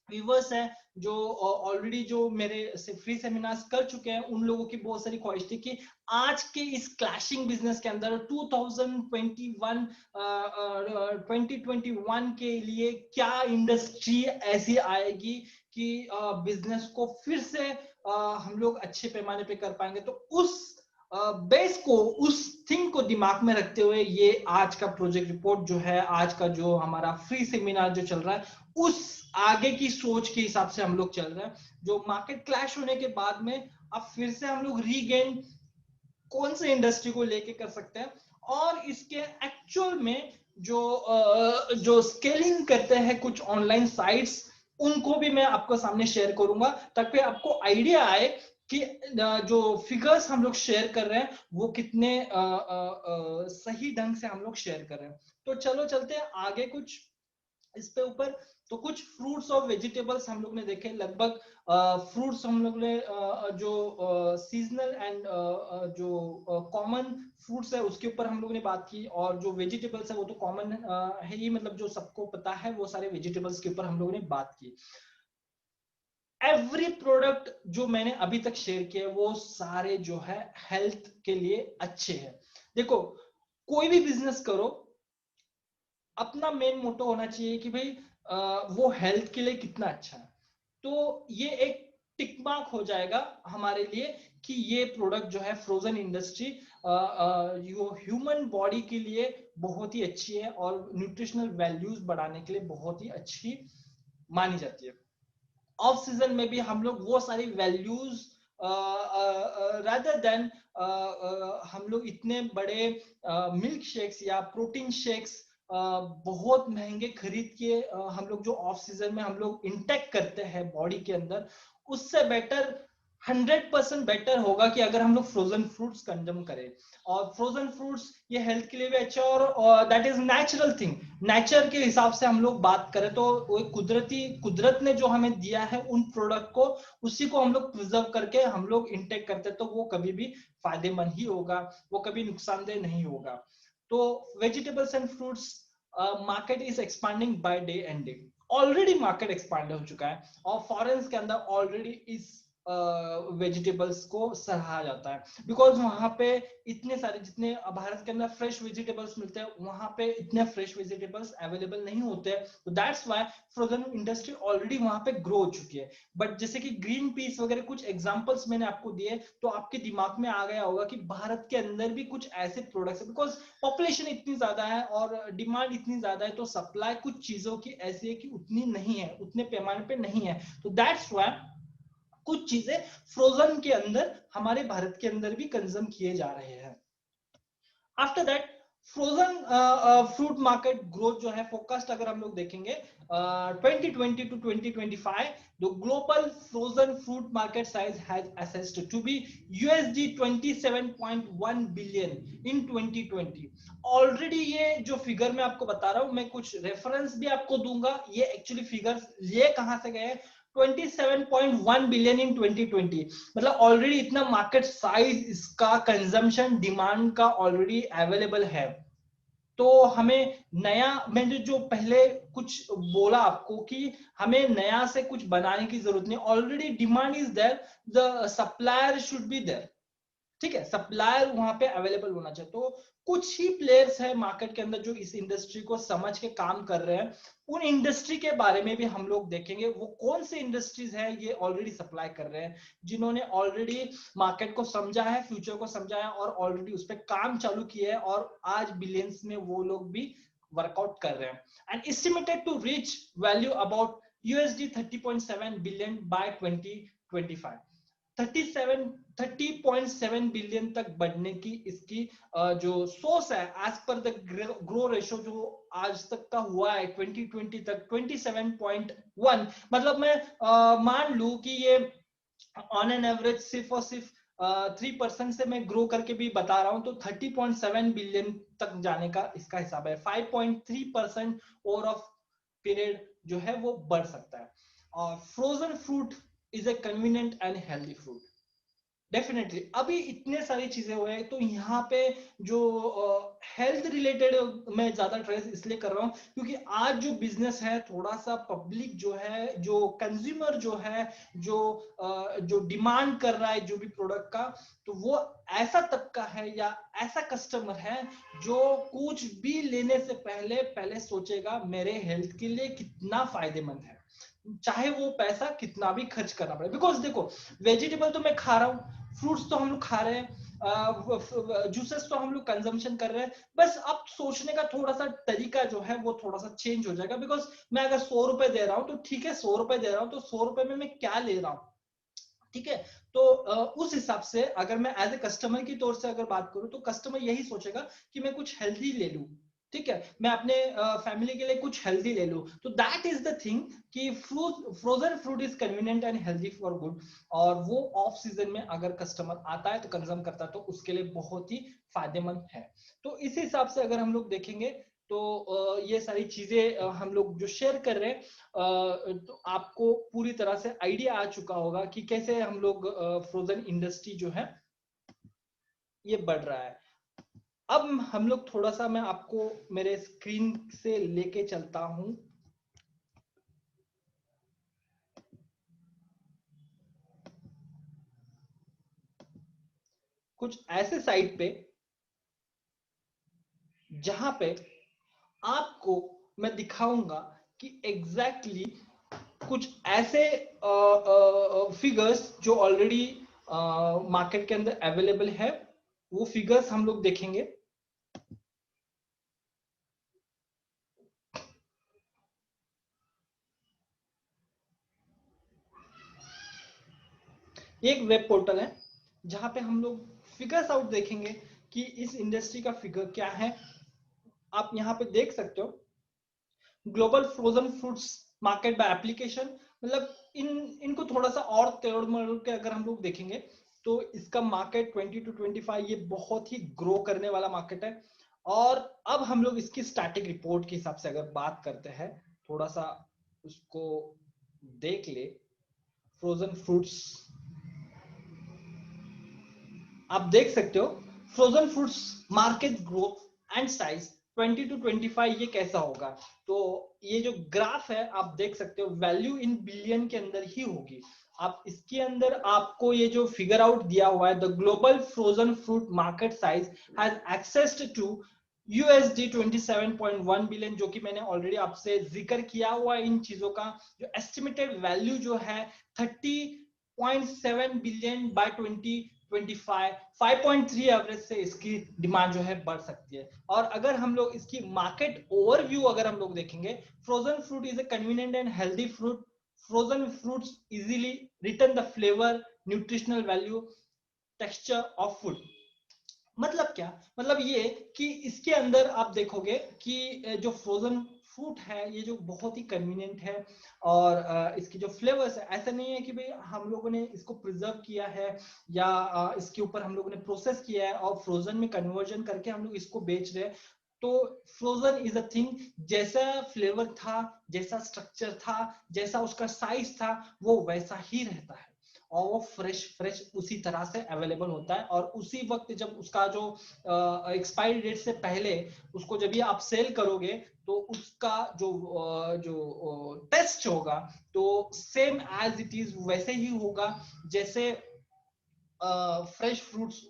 व्यूवर्स हैं, जो ऑलरेडी जो मेरे से फ्री सेमिनार्स कर चुके हैं, उन लोगों की बहुत सारी ख्वाहिश थी कि आज के इस क्लैशिंग बिजनेस के अंदर 2021 के लिए क्या इंडस्ट्री ऐसी आएगी कि बिजनेस को फिर से हम लोग अच्छे पैमाने पे कर पाएंगे। तो उस बेस को, उस थिंग को दिमाग में रखते हुए ये आज का प्रोजेक्ट रिपोर्ट जो है, आज का जो हमारा फ्री सेमिनार जो चल रहा है, उस आगे की सोच के हिसाब से हम लोग चल रहे हैं। जो मार्केट क्लैश होने के बाद में अब फिर से हम लोग रीगेन कौन से इंडस्ट्री को लेके कर सकते हैं, और इसके एक्चुअल में जो स्केलिंग करते हैं कुछ ऑनलाइन साइट्स, उनको भी मैं आपको सामने शेयर करूंगा, ताकि आपको आइडिया आए कि जो फिगर्स हम लोग शेयर कर रहे हैं वो कितने सही ढंग से हम लोग शेयर कर रहे हैं। तो चलो चलते हैं आगे कुछ इस पे ऊपर। तो कुछ फ्रूट्स और वेजिटेबल्स हम लोग ने देखे, लगभग फ्रूट्स हम लोग ने जो सीजनल एंड जो कॉमन फ्रूट्स है उसके ऊपर हम लोग ने बात की, और जो वेजिटेबल्स है वो तो कॉमन है ही, मतलब जो सबको पता है, वो सारे वेजिटेबल्स के ऊपर हम लोग ने बात की। एवरी प्रोडक्ट जो मैंने अभी तक शेयर किया वो सारे जो है हेल्थ के लिए अच्छे हैं। देखो, कोई भी बिजनेस करो, अपना मेन मोटो होना चाहिए कि भाई वो हेल्थ के लिए कितना अच्छा है। तो ये एक टिक मार्क हो जाएगा हमारे लिए कि ये प्रोडक्ट जो है फ्रोजन इंडस्ट्री यो ह्यूमन बॉडी के लिए बहुत ही अच्छी है, और न्यूट्रिशनल वैल्यूज बढ़ाने के लिए बहुत ही अच्छी मानी जाती है। ऑफ सीजन में भी हम लोग वो सारी वैल्यूज रादर देन हम लोग इतने बड़े मिल्क शेक्स या प्रोटीन शेक्स बहुत महंगे खरीद के हम लोग जो ऑफ सीजन में हम लोग इंटेक करते हैं बॉडी के अंदर, उससे बेटर 100% बेटर होगा कि अगर हम लोग फ्रोजन फ्रूट्स कंज्यूम करें। और फ्रोजन फ्रूट्स ये हेल्थ के लिए भी अच्छा, और that is natural thing. Nature के हिसाब से हम लोग बात करें तो वो कुदरत ने जो हमें दिया है उन प्रोडक्ट को, उसी को हम लोग प्रिजर्व करके हम लोग इंटेक करते हैं, तो वो कभी भी फायदेमंद ही होगा, वो कभी नुकसानदेह नहीं होगा। तो vegetables and fruits market is expanding by day and day. Already market expand हो चुका है और फॉरेन के अंदर ऑलरेडी इस वेजिटेबल्स को सराहा जाता है, बिकॉज वहां पे इतने सारे, जितने भारत के अंदर फ्रेश वेजिटेबल्स मिलते हैं वहां पे इतने फ्रेश वेजिटेबल्स अवेलेबल नहीं होते हैं। तो that's why frozen industry already वहां पे ग्रो हो चुकी है। बट जैसे कि ग्रीन पीस वगैरह कुछ एग्जांपल्स मैंने आपको दिए, तो आपके दिमाग में आ गया होगा कि भारत के अंदर भी कुछ ऐसे प्रोडक्ट्स है, बिकॉज पॉपुलेशन इतनी ज्यादा है और डिमांड इतनी ज्यादा है, तो सप्लाई कुछ चीजों की ऐसी है कि उतनी नहीं है, उतने पैमाने पे नहीं है। तो दैट्स व्हाई कुछ चीजें फ्रोजन के अंदर हमारे भारत के अंदर भी कंज्यूम किए जा रहे हैं। After that frozen fruit market growth जो है फोकस्ड अगर हम लोग देखेंगे 2020 to 2025, the global frozen fruit market size has assessed to be USD 27.1 billion in 2020। Already ये जो फिगर मैं आपको बता रहा हूं, मैं कुछ रेफरेंस भी आपको दूंगा, ये एक्चुअली फिगर्स ये कहां से गए, 27.1 बिलियन इन 2020। मतलब ऑलरेडी इतना मार्केट साइज, इसका कंजम्पशन डिमांड का ऑलरेडी अवेलेबल है। तो हमें नया, मैंने जो पहले कुछ बोला आपको कि हमें नया से कुछ बनाने की जरूरत नहीं, already demand is there, the supplier should be there. ठीक है, सप्लायर वहां पे अवेलेबल होना चाहिए। तो कुछ ही प्लेयर्स है मार्केट के अंदर जो इस इंडस्ट्री को समझ के काम कर रहे हैं। उन इंडस्ट्री के बारे में भी हम लोग देखेंगे, वो कौन सी इंडस्ट्रीज है ये ऑलरेडी सप्लाई कर रहे हैं, जिन्होंने ऑलरेडी मार्केट को समझा है, फ्यूचर को समझा है और ऑलरेडी उस पर काम चालू किया है, और आज बिलियंस में वो लोग भी वर्कआउट कर रहे हैं। And estimated to reach value about USD 30.7 billion by 2025। 30.7 billion तक बढ़ने की इसकी जो सोर्स है, as per the grow ratio जो आज तक का हुआ है 2020 तक 27.1। मतलब मैं मान लू कि ये ऑन एन एवरेज सिर्फ और सिर्फ 3% से मैं ग्रो करके भी बता रहा हूं, तो 30.7 बिलियन तक जाने का इसका हिसाब है। 5.3% ओवर ऑफ पीरियड जो है वो बढ़ सकता है। और frozen fruit is a convenient and healthy fruit. Definitely अभी इतने सारी चीजें हुए हैं, तो यहाँ पे जो हेल्थ रिलेटेड मैं ज्यादा ट्रेस इसलिए कर रहा हूँ क्योंकि आज जो बिजनेस है, थोड़ा सा पब्लिक जो है, जो कंज्यूमर जो है, जो डिमांड कर रहा है जो भी प्रोडक्ट का, तो वो ऐसा तबका है या ऐसा कस्टमर है जो कुछ भी लेने से पहले पहले सोचेगा मेरे हेल्थ के लिए कितना फायदेमंद है, चाहे वो पैसा कितना भी खर्च करना पड़े। बिकॉज देखो, वेजिटेबल तो मैं खा रहा हूँ, फ्रूट्स तो हम लोग खा रहे हैं, जूसेस तो हम लोग कंजम्पशन कर रहे हैं, बस अब सोचने का थोड़ा सा तरीका जो है वो थोड़ा सा चेंज हो जाएगा। बिकॉज मैं अगर 100 रुपए दे रहा हूँ तो ठीक है, 100 रुपए दे रहा हूँ तो 100 रुपए में मैं क्या ले रहा हूँ, ठीक है। तो उस हिसाब से अगर मैं एज ए कस्टमर की तौर से अगर बात करूं, तो कस्टमर यही सोचेगा कि मैं कुछ हेल्दी ले लूं, ठीक है, मैं अपने फैमिली के लिए कुछ हेल्दी ले लूं। तो दैट इज द थिंग कि frozen fruit is convenient and healthy for good. और वो ऑफ सीजन में अगर कस्टमर आता है तो कंज्यूम करता है, तो उसके लिए बहुत ही फायदेमंद है। तो इस हिसाब से अगर हम लोग देखेंगे तो ये सारी चीजें हम लोग जो शेयर कर रहे हैं, तो आपको पूरी तरह से आइडिया आ चुका होगा कि कैसे हम लोग फ्रोजन इंडस्ट्री जो है ये बढ़ रहा है। अब हम लोग थोड़ा सा, मैं आपको मेरे स्क्रीन से लेके चलता हूं कुछ ऐसे साइट पे जहां पे आपको मैं दिखाऊंगा कि एग्जैक्टली कुछ ऐसे फिगर्स जो ऑलरेडी मार्केट के अंदर अवेलेबल है, वो फिगर्स हम लोग देखेंगे। एक वेब पोर्टल है जहां पे हम लोग फिगर्स आउट देखेंगे कि इस इंडस्ट्री का फिगर क्या है। आप यहां पे देख सकते हो, global frozen fruits market by application. मतलब इनको थोड़ा सा और तोड़ मरोड़ के अगर हम लोग देखेंगे तो इसका मार्केट 20 to 25 ये बहुत ही ग्रो करने वाला मार्केट है। और अब हम लोग इसकी स्टैटिक रिपोर्ट के हिसाब से अगर बात करते हैं, थोड़ा सा उसको देख ले। फ्रोजन फ्रूट्स आप देख सकते हो, frozen fruits market growth and size 20 to 25 ये कैसा होगा। तो ये जो ग्राफ है आप देख सकते हो, वैल्यू इन बिलियन के अंदर ही होगी। आप इसके अंदर आपको ये जो फिगर आउट दिया हुआ है, the global frozen fruit market size has access to USD 27.1 billion, जो कि मैंने ऑलरेडी आपसे जिक्र किया हुआ है। इन चीजों का जो एस्टिमेटेड वैल्यू जो है 30.7 बिलियन बाय 2025, 5.3 एवरेज से इसकी डिमांड जो है बढ़ सकती है। और अगर हम लोग इसकी मार्केट ओवरव्यू अगर हम लोग देखेंगे, frozen fruit is a convenient and healthy fruit. Frozen fruits easily return the flavour, nutritional value, texture of food. मतलब क्या, मतलब ये कि इसके अंदर आप देखोगे कि जो फ्रोजन फ्रूट है ये जो बहुत ही कन्वीनियंट है। और इसकी जो फ्लेवर्स है, ऐसा नहीं है कि भाई हम लोगों ने इसको प्रिजर्व किया है या इसके ऊपर हम लोगों ने प्रोसेस किया है और फ्रोजन में कन्वर्जन करके हम लोग इसको बेच रहे हैं। तो फ्रोजन इज अ थिंग, जैसा फ्लेवर था, जैसा स्ट्रक्चर था, जैसा उसका साइज था, वो वैसा ही रहता है और वो फ्रेश फ्रेश उसी तरह से अवेलेबल होता है। और उसी वक्त जब उसका जो एक्सपायरी डेट से पहले उसको जब भी आप सेल करोगे तो उसका जो टेस्ट होगा तो सेम एज इट इज वैसे ही होगा जैसे फ्रेश फ्रूट्स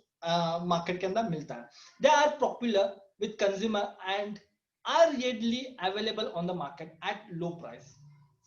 मार्केट के अंदर मिलता है। They are popular with consumer and are readily available on the market at low price.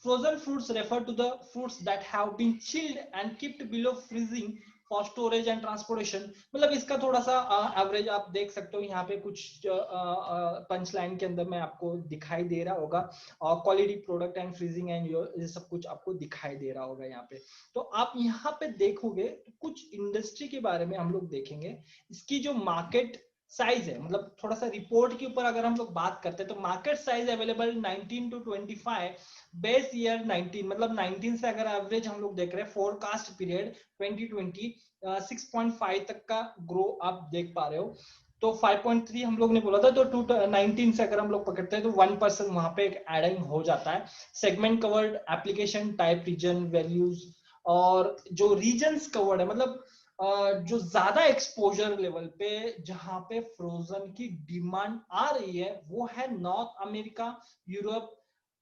Frozen fruits refer to the fruits that have been chilled and kept below freezing for storage and transportation. मतलब इसका थोड़ा सा average आप देख सकते हो, यहाँ पे कुछ पंच लाइन के अंदर में आपको दिखाई दे रहा होगा, और quality product and freezing and ये सब कुछ आपको दिखाई दे रहा होगा यहाँ पे। तो आप यहाँ पे देखोगे तो कुछ इंडस्ट्री के बारे में हम लोग देखेंगे। इसकी जो मार्केट साइज है, मतलब थोड़ा सा रिपोर्ट के ऊपर अगर हम लोग बात करते हैं तो market size available 19 to 25, base year 19, मतलब 19 से अगर एवरेज हम लोग देख रहे हैं, फोरकास्ट पीरियड 2020 6.5 तक का ग्रो आप देख पा रहे हो। तो 5.3 हम लोग ने बोला था, तो 19 से अगर हम लोग पकड़ते हैं तो 1% वहां पे एक एडिंग हो जाता है। Segment covered, application type, region, values, और जो रीजन्स कवर्ड है, मतलब जो ज्यादा एक्सपोजर लेवल पे जहां पे फ्रोजन की डिमांड आ रही है वो है north America, Europe,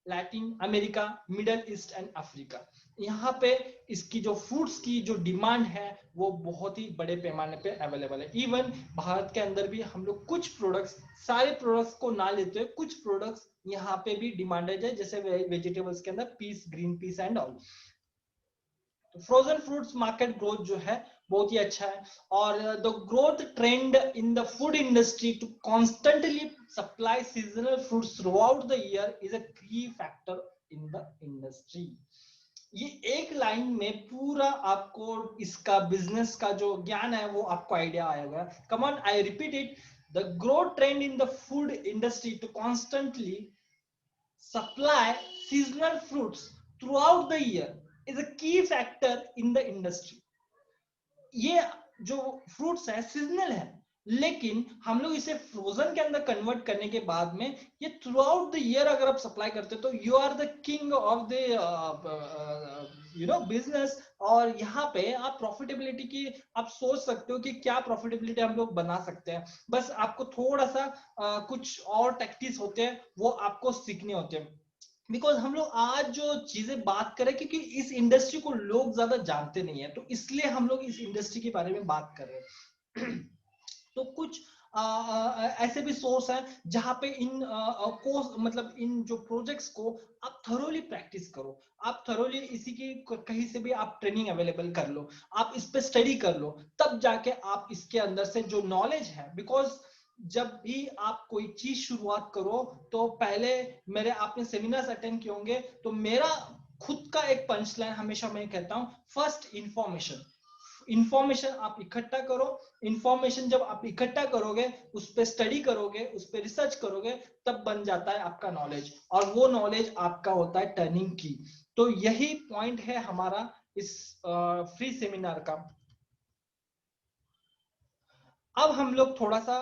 Latin America, middle east and Africa. यहाँ पे इसकी जो फ्रूट्स की जो डिमांड है वो बहुत ही बड़े पैमाने पे अवेलेबल है। इवन भारत के अंदर भी हम लोग कुछ प्रोडक्ट्स, सारे प्रोडक्ट्स को ना लेते हुए कुछ प्रोडक्ट्स यहाँ पे भी डिमांडेड है, जैसे वेजिटेबल्स के अंदर peas, green peas and all. Frozen fruits market growth जो है बहुत ही अच्छा है। और the growth trend in the food industry to constantly supply seasonal fruits throughout the year is a key factor in the industry. ये एक line में पूरा आपको इसका बिजनेस का जो ज्ञान है वो आपको आइडिया आएगा। Come on, I repeat it, the growth trend in the food industry to constantly supply seasonal fruits throughout the year is a key factor in the industry. ये जो फ्रूट्स है सीजनल है, लेकिन हम लोग इसे फ्रोजन के अंदर कन्वर्ट करने के बाद में ये थ्रू आउट द ईयर अगर आप सप्लाई करते हो तो you are the king of the business. और यहाँ पे आप प्रॉफिटेबिलिटी की आप सोच सकते हो कि क्या प्रॉफिटेबिलिटी हम लोग बना सकते हैं। बस आपको थोड़ा सा कुछ और टैक्टिक्स होते हैं वो आपको सीखने होते हैं। बिकॉज हम लोग आज जो चीजें बात करें, क्योंकि इस इंडस्ट्री को लोग ज्यादा जानते नहीं है तो इसलिए हम लोग इस इंडस्ट्री के बारे में बात कर रहे हैं। तो कुछ ऐसे भी सोर्स है जहां पे इन कोर्स, मतलब इन जो प्रोजेक्ट्स को आप थरोली प्रैक्टिस करो, आप थरोली इसी की कहीं से भी आप ट्रेनिंग अवेलेबल कर लो, आप इस पे स्टडी कर लो, तब जाके आप इसके अंदर से जो नॉलेज है। बिकॉज जब भी आप कोई चीज शुरुआत करो तो पहले मेरे आपने सेमिनार्स अटेंड किए होंगे, तो मेरा खुद का एक पंच लाइन हमेशा मैं कहता हूं, फर्स्ट इंफॉर्मेशन। इंफॉर्मेशन आप इकट्ठा करो। इंफॉर्मेशन जब आप इकट्ठा करोगे, उस पर स्टडी करोगे, उस पर रिसर्च करोगे, तब बन जाता है आपका नॉलेज, और वो नॉलेज आपका होता है टर्निंग की। तो यही पॉइंट है हमारा इस फ्री सेमिनार का। अब हम लोग थोड़ा सा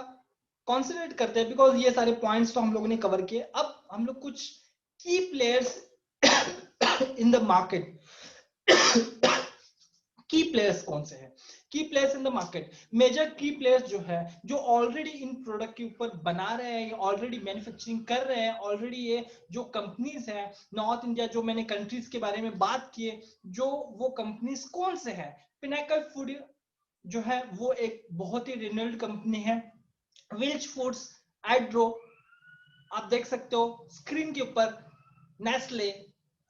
कॉन्सेंट्रेट करते हैं, बिकॉज ये सारे पॉइंट्स तो हम लोगों ने कवर किए। अब हम लोग कुछ key players in the market, key players कौन से हैं, key players in the market, major key players जो है, जो ऑलरेडी इन प्रोडक्ट के ऊपर बना रहे हैं, ऑलरेडी मैन्युफैक्चरिंग कर रहे हैं, ऑलरेडी ये जो कंपनीज है नॉर्थ इंडिया, जो मैंने कंट्रीज के बारे में बात की, जो वो कंपनीज कौन से हैं। पिनाकल फूड जो है वो एक बहुत ही रिनोल्ड कंपनी है। विल्च फूड्स, एड्रो, आप देख सकते हो स्क्रीन के ऊपर, Nestle,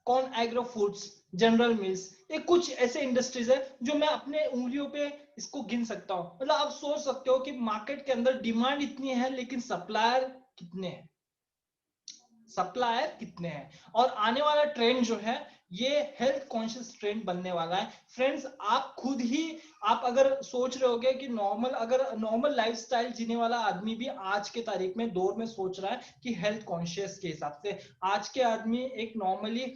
corn agro foods, general mills, ये कुछ ऐसे इंडस्ट्रीज है जो मैं अपने उंगलियों पे इसको गिन सकता हूं। मतलब आप सोच सकते हो कि मार्केट के अंदर डिमांड इतनी है, लेकिन सप्लायर कितने हैं, सप्लायर कितने हैं। और आने वाला ट्रेंड जो है, ये हेल्थ कॉन्शियस ट्रेंड बनने वाला है फ्रेंड्स। आप खुद ही, आप अगर सोच रहे होगे कि नॉर्मल लाइफस्टाइल जीने वाला आदमी भी आज के तारीख में दौर में सोच रहा है कि हेल्थ कॉन्शियस के हिसाब से, आज के आदमी एक नॉर्मली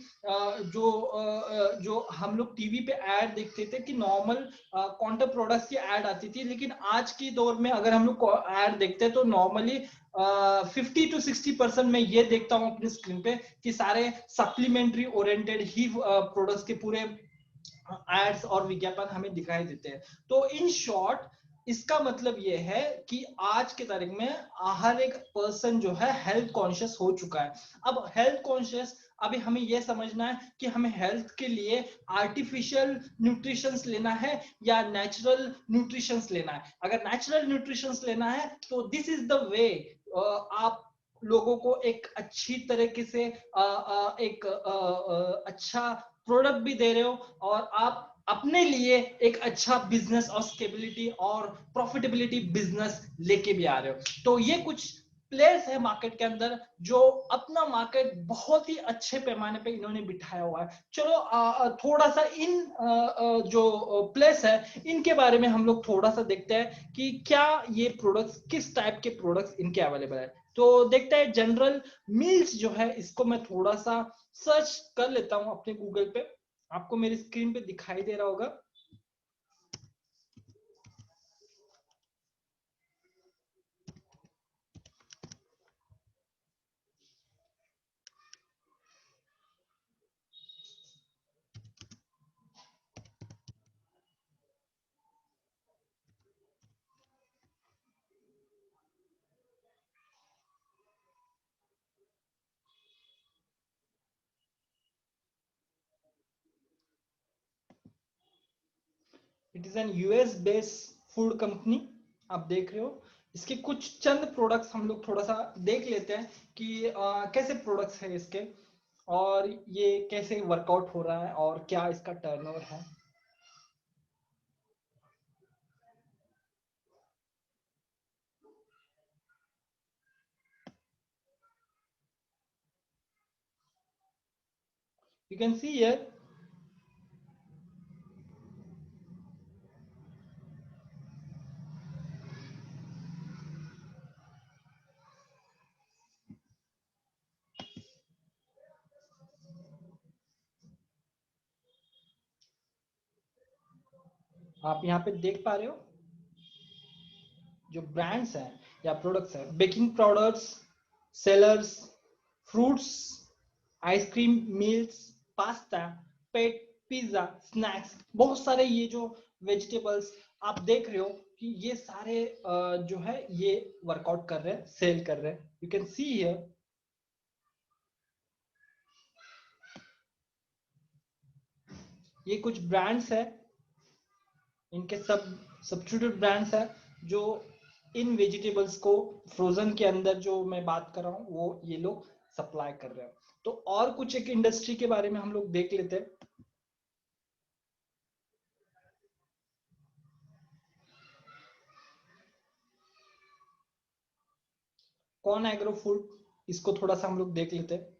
जो हम लोग टीवी पे ऐड देखते थे कि नॉर्मल काउंटर प्रोडक्ट्स की ऐड आती थी, लेकिन आज की दौर में अगर हम लोग ऐड देखते हैं तो नॉर्मली 50 to 60% मैं ये देखता हूं अपनी स्क्रीन पे कि सारे सप्लीमेंट्री ओरिएंटेड ही प्रोडक्ट्स के पूरे एड्स और विज्ञापन हमें दिखाई देते हैं। तो इन शॉर्ट इसका मतलब ये है कि आज के तारीख में हर एक पर्सन जो है हेल्थ कॉन्शियस हो चुका है। अब हेल्थ कॉन्शियस, अभी हमें यह समझना है कि हमें हेल्थ के लिए आर्टिफिशियल न्यूट्रिशंस लेना है या नेचुरल न्यूट्रिशंस लेना है। अगर नेचुरल न्यूट्रिशंस लेना है तो दिस इज द वे। आप लोगों को एक अच्छी तरीके से एक अच्छा प्रोडक्ट भी दे रहे हो, और आप अपने लिए एक अच्छा बिजनेस और स्टेबिलिटी और प्रॉफिटेबिलिटी बिजनेस लेके भी आ रहे हो। तो ये कुछ प्लेयर्स है मार्केट के अंदर जो अपना मार्केट बहुत ही अच्छे पैमाने पे इन्होंने बिठाया हुआ है। चलो थोड़ा सा इन जो प्लेयर्स है इनके बारे में हम लोग थोड़ा सा देखते हैं कि क्या ये प्रोडक्ट्स, किस टाइप के प्रोडक्ट्स इनके अवेलेबल है। तो देखते हैं जनरल मिल्स जो है, इसको मैं थोड़ा सा सर्च कर लेता हूं अपने गूगल पे, आपको मेरी स्क्रीन पे दिखाई दे रहा होगा। It is an US based food company, आप देख रहे हो। इसके कुछ चंद प्रोडक्ट्स हम लोग थोड़ा सा देख लेते हैं कि कैसे प्रोडक्ट्स है इसके, और ये कैसे वर्कआउट हो रहा है, और क्या इसका टर्नओवर है। यू कैन सी हियर, आप यहाँ पे देख पा रहे हो जो ब्रांड्स हैं या प्रोडक्ट्स हैं, baking products, cereals, fruits, ice cream, meals, pasta, pet, pizza, snacks, बहुत सारे ये जो वेजिटेबल्स आप देख रहे हो कि ये सारे जो है ये वर्कआउट कर रहे हैं, सेल कर रहे हैं। यू कैन सी हियर, ये कुछ ब्रांड्स है, इनके सब सब्स्टिट्यूट ब्रांड्स है जो इन वेजिटेबल्स को फ्रोजन के अंदर जो मैं बात कर रहा हूँ वो ये लोग सप्लाई कर रहे हैं। तो और कुछ एक इंडस्ट्री के बारे में हम लोग देख लेते हैं। कॉर्न एग्रो फूड, इसको थोड़ा सा हम लोग देख लेते हैं।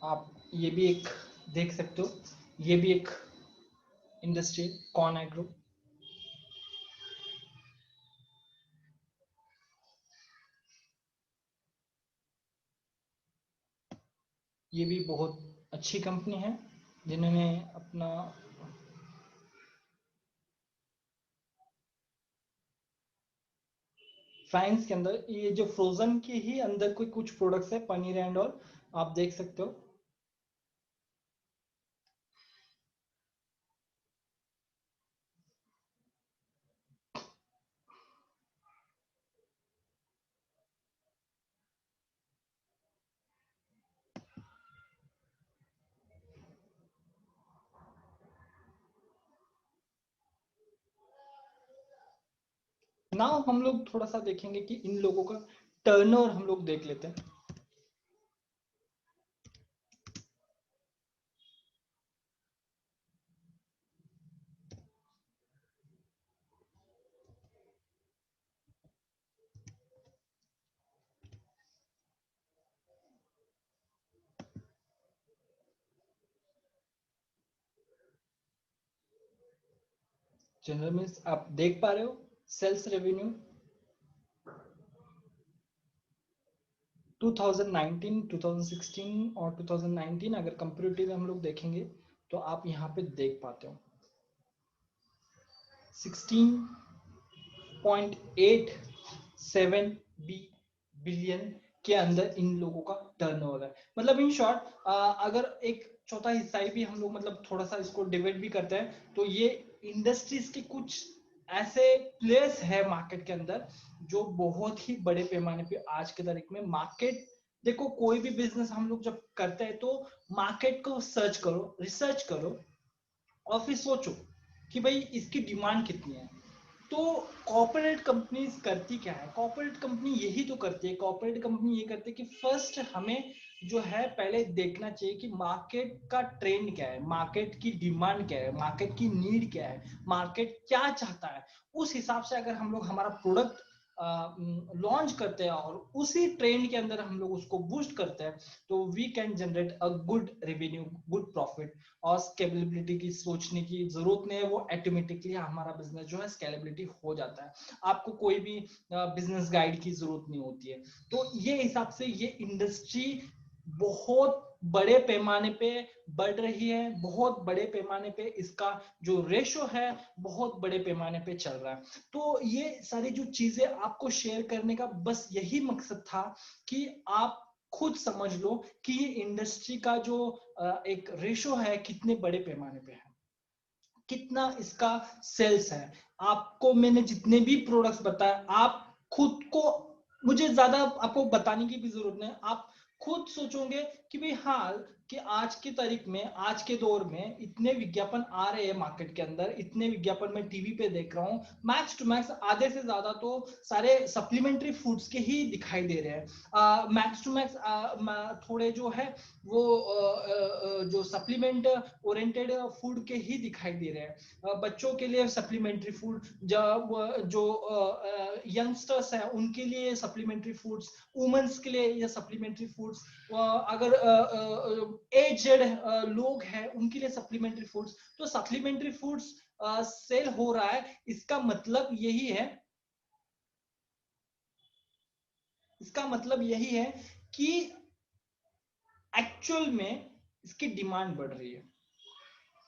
आप ये भी एक देख सकते हो, ये भी एक इंडस्ट्री, कॉन एग्रो। ये भी बहुत अच्छी कंपनी है जिन्होंने अपना फ्रांस के अंदर ये जो फ्रोजन के ही अंदर कोई कुछ प्रोडक्ट्स है, पनीर एंड ऑल, आप देख सकते हो। नाउ हम लोग थोड़ा सा देखेंगे कि इन लोगों का टर्नओवर हम लोग देख लेते हैं। जनरल मीन्स आप देख पा रहे हो, सेल्स रेवेन्यू 2019, 2016 और 2019 अगर कंपेरेटिव हम लोग देखेंगे तो आप यहाँ पे देख पाते हो 16.87 बिलियन के अंदर इन लोगों का टर्नओवर है। मतलब इन शॉर्ट अगर एक चौथा हिस्सा भी हम लोग मतलब थोड़ा सा इसको डिवाइड भी करते हैं तो ये इंडस्ट्रीज के कुछ ऐसे प्लेयर्स है मार्केट के अंदर जो बहुत ही बड़े पैमाने पे आज के तारीख में मार्केट। देखो कोई भी बिजनेस हम लोग जब करते हैं तो मार्केट को सर्च करो, रिसर्च करो और फिर सोचो कि भाई इसकी डिमांड कितनी है। तो कॉर्पोरेट कंपनीज करती क्या है, कॉर्पोरेट कंपनी यही तो करती है, कॉर्पोरेट कंपनी ये करती है कि फर्स्ट हमें जो है पहले देखना चाहिए कि मार्केट का ट्रेंड क्या है, मार्केट की डिमांड क्या है, मार्केट की नीड क्या है, मार्केट क्या चाहता है। उस हिसाब से अगर हम लोग हमारा प्रोडक्ट लॉन्च करते हैं और उसी ट्रेंड के अंदर हम लोग उसको बूस्ट करते हैं तो we can generate a good revenue, good profit. और स्केलेबिलिटी की सोचने की जरूरत नहीं है, वो ऑटोमेटिकली हमारा बिजनेस जो है स्केलेबिलिटी हो जाता है। आपको कोई भी बिजनेस गाइड की जरूरत नहीं होती है। तो ये हिसाब से ये इंडस्ट्री बहुत बड़े पैमाने पे बढ़ रही है, बहुत बड़े पैमाने पे इसका जो रेशो है बहुत बड़े पैमाने पे चल रहा है। तो ये सारी जो चीजें आपको शेयर करने का बस यही मकसद था कि आप खुद समझ लो कि ये इंडस्ट्री का जो एक रेशो है कितने बड़े पैमाने पे है, कितना इसका सेल्स है। आपको मैंने जितने भी प्रोडक्ट्स बताए आप खुद को, मुझे ज्यादा आपको बताने की भी जरूरत नहीं, आप खुद सोचोगे कि भाई हाँ कि आज की तारीख में, आज के दौर में इतने विज्ञापन आ रहे हैं मार्केट के अंदर, इतने विज्ञापन मैं टीवी पे देख रहा हूँ, मैक्स टू मैक्स आधे से ज्यादा तो सारे सप्लीमेंट्री फूड्स के ही दिखाई दे रहे हैं। मैक्स टू मैक्स थोड़े जो है वो जो सप्लीमेंट ओरिएंटेड फूड के ही दिखाई दे रहे हैं। बच्चों के लिए सप्लीमेंट्री फूड, जो यंगस्टर्स हैं उनके लिए सप्लीमेंट्री फूड्स, वुमेन्स के लिए ये सप्लीमेंट्री फूड्स, अगर एजेड लोग हैं उनके लिए सप्लीमेंट्री फूड्स। तो सप्लीमेंट्री फूड्स सेल हो रहा है, इसका मतलब यही है, इसका मतलब यही है कि एक्चुअल में इसकी डिमांड बढ़ रही है,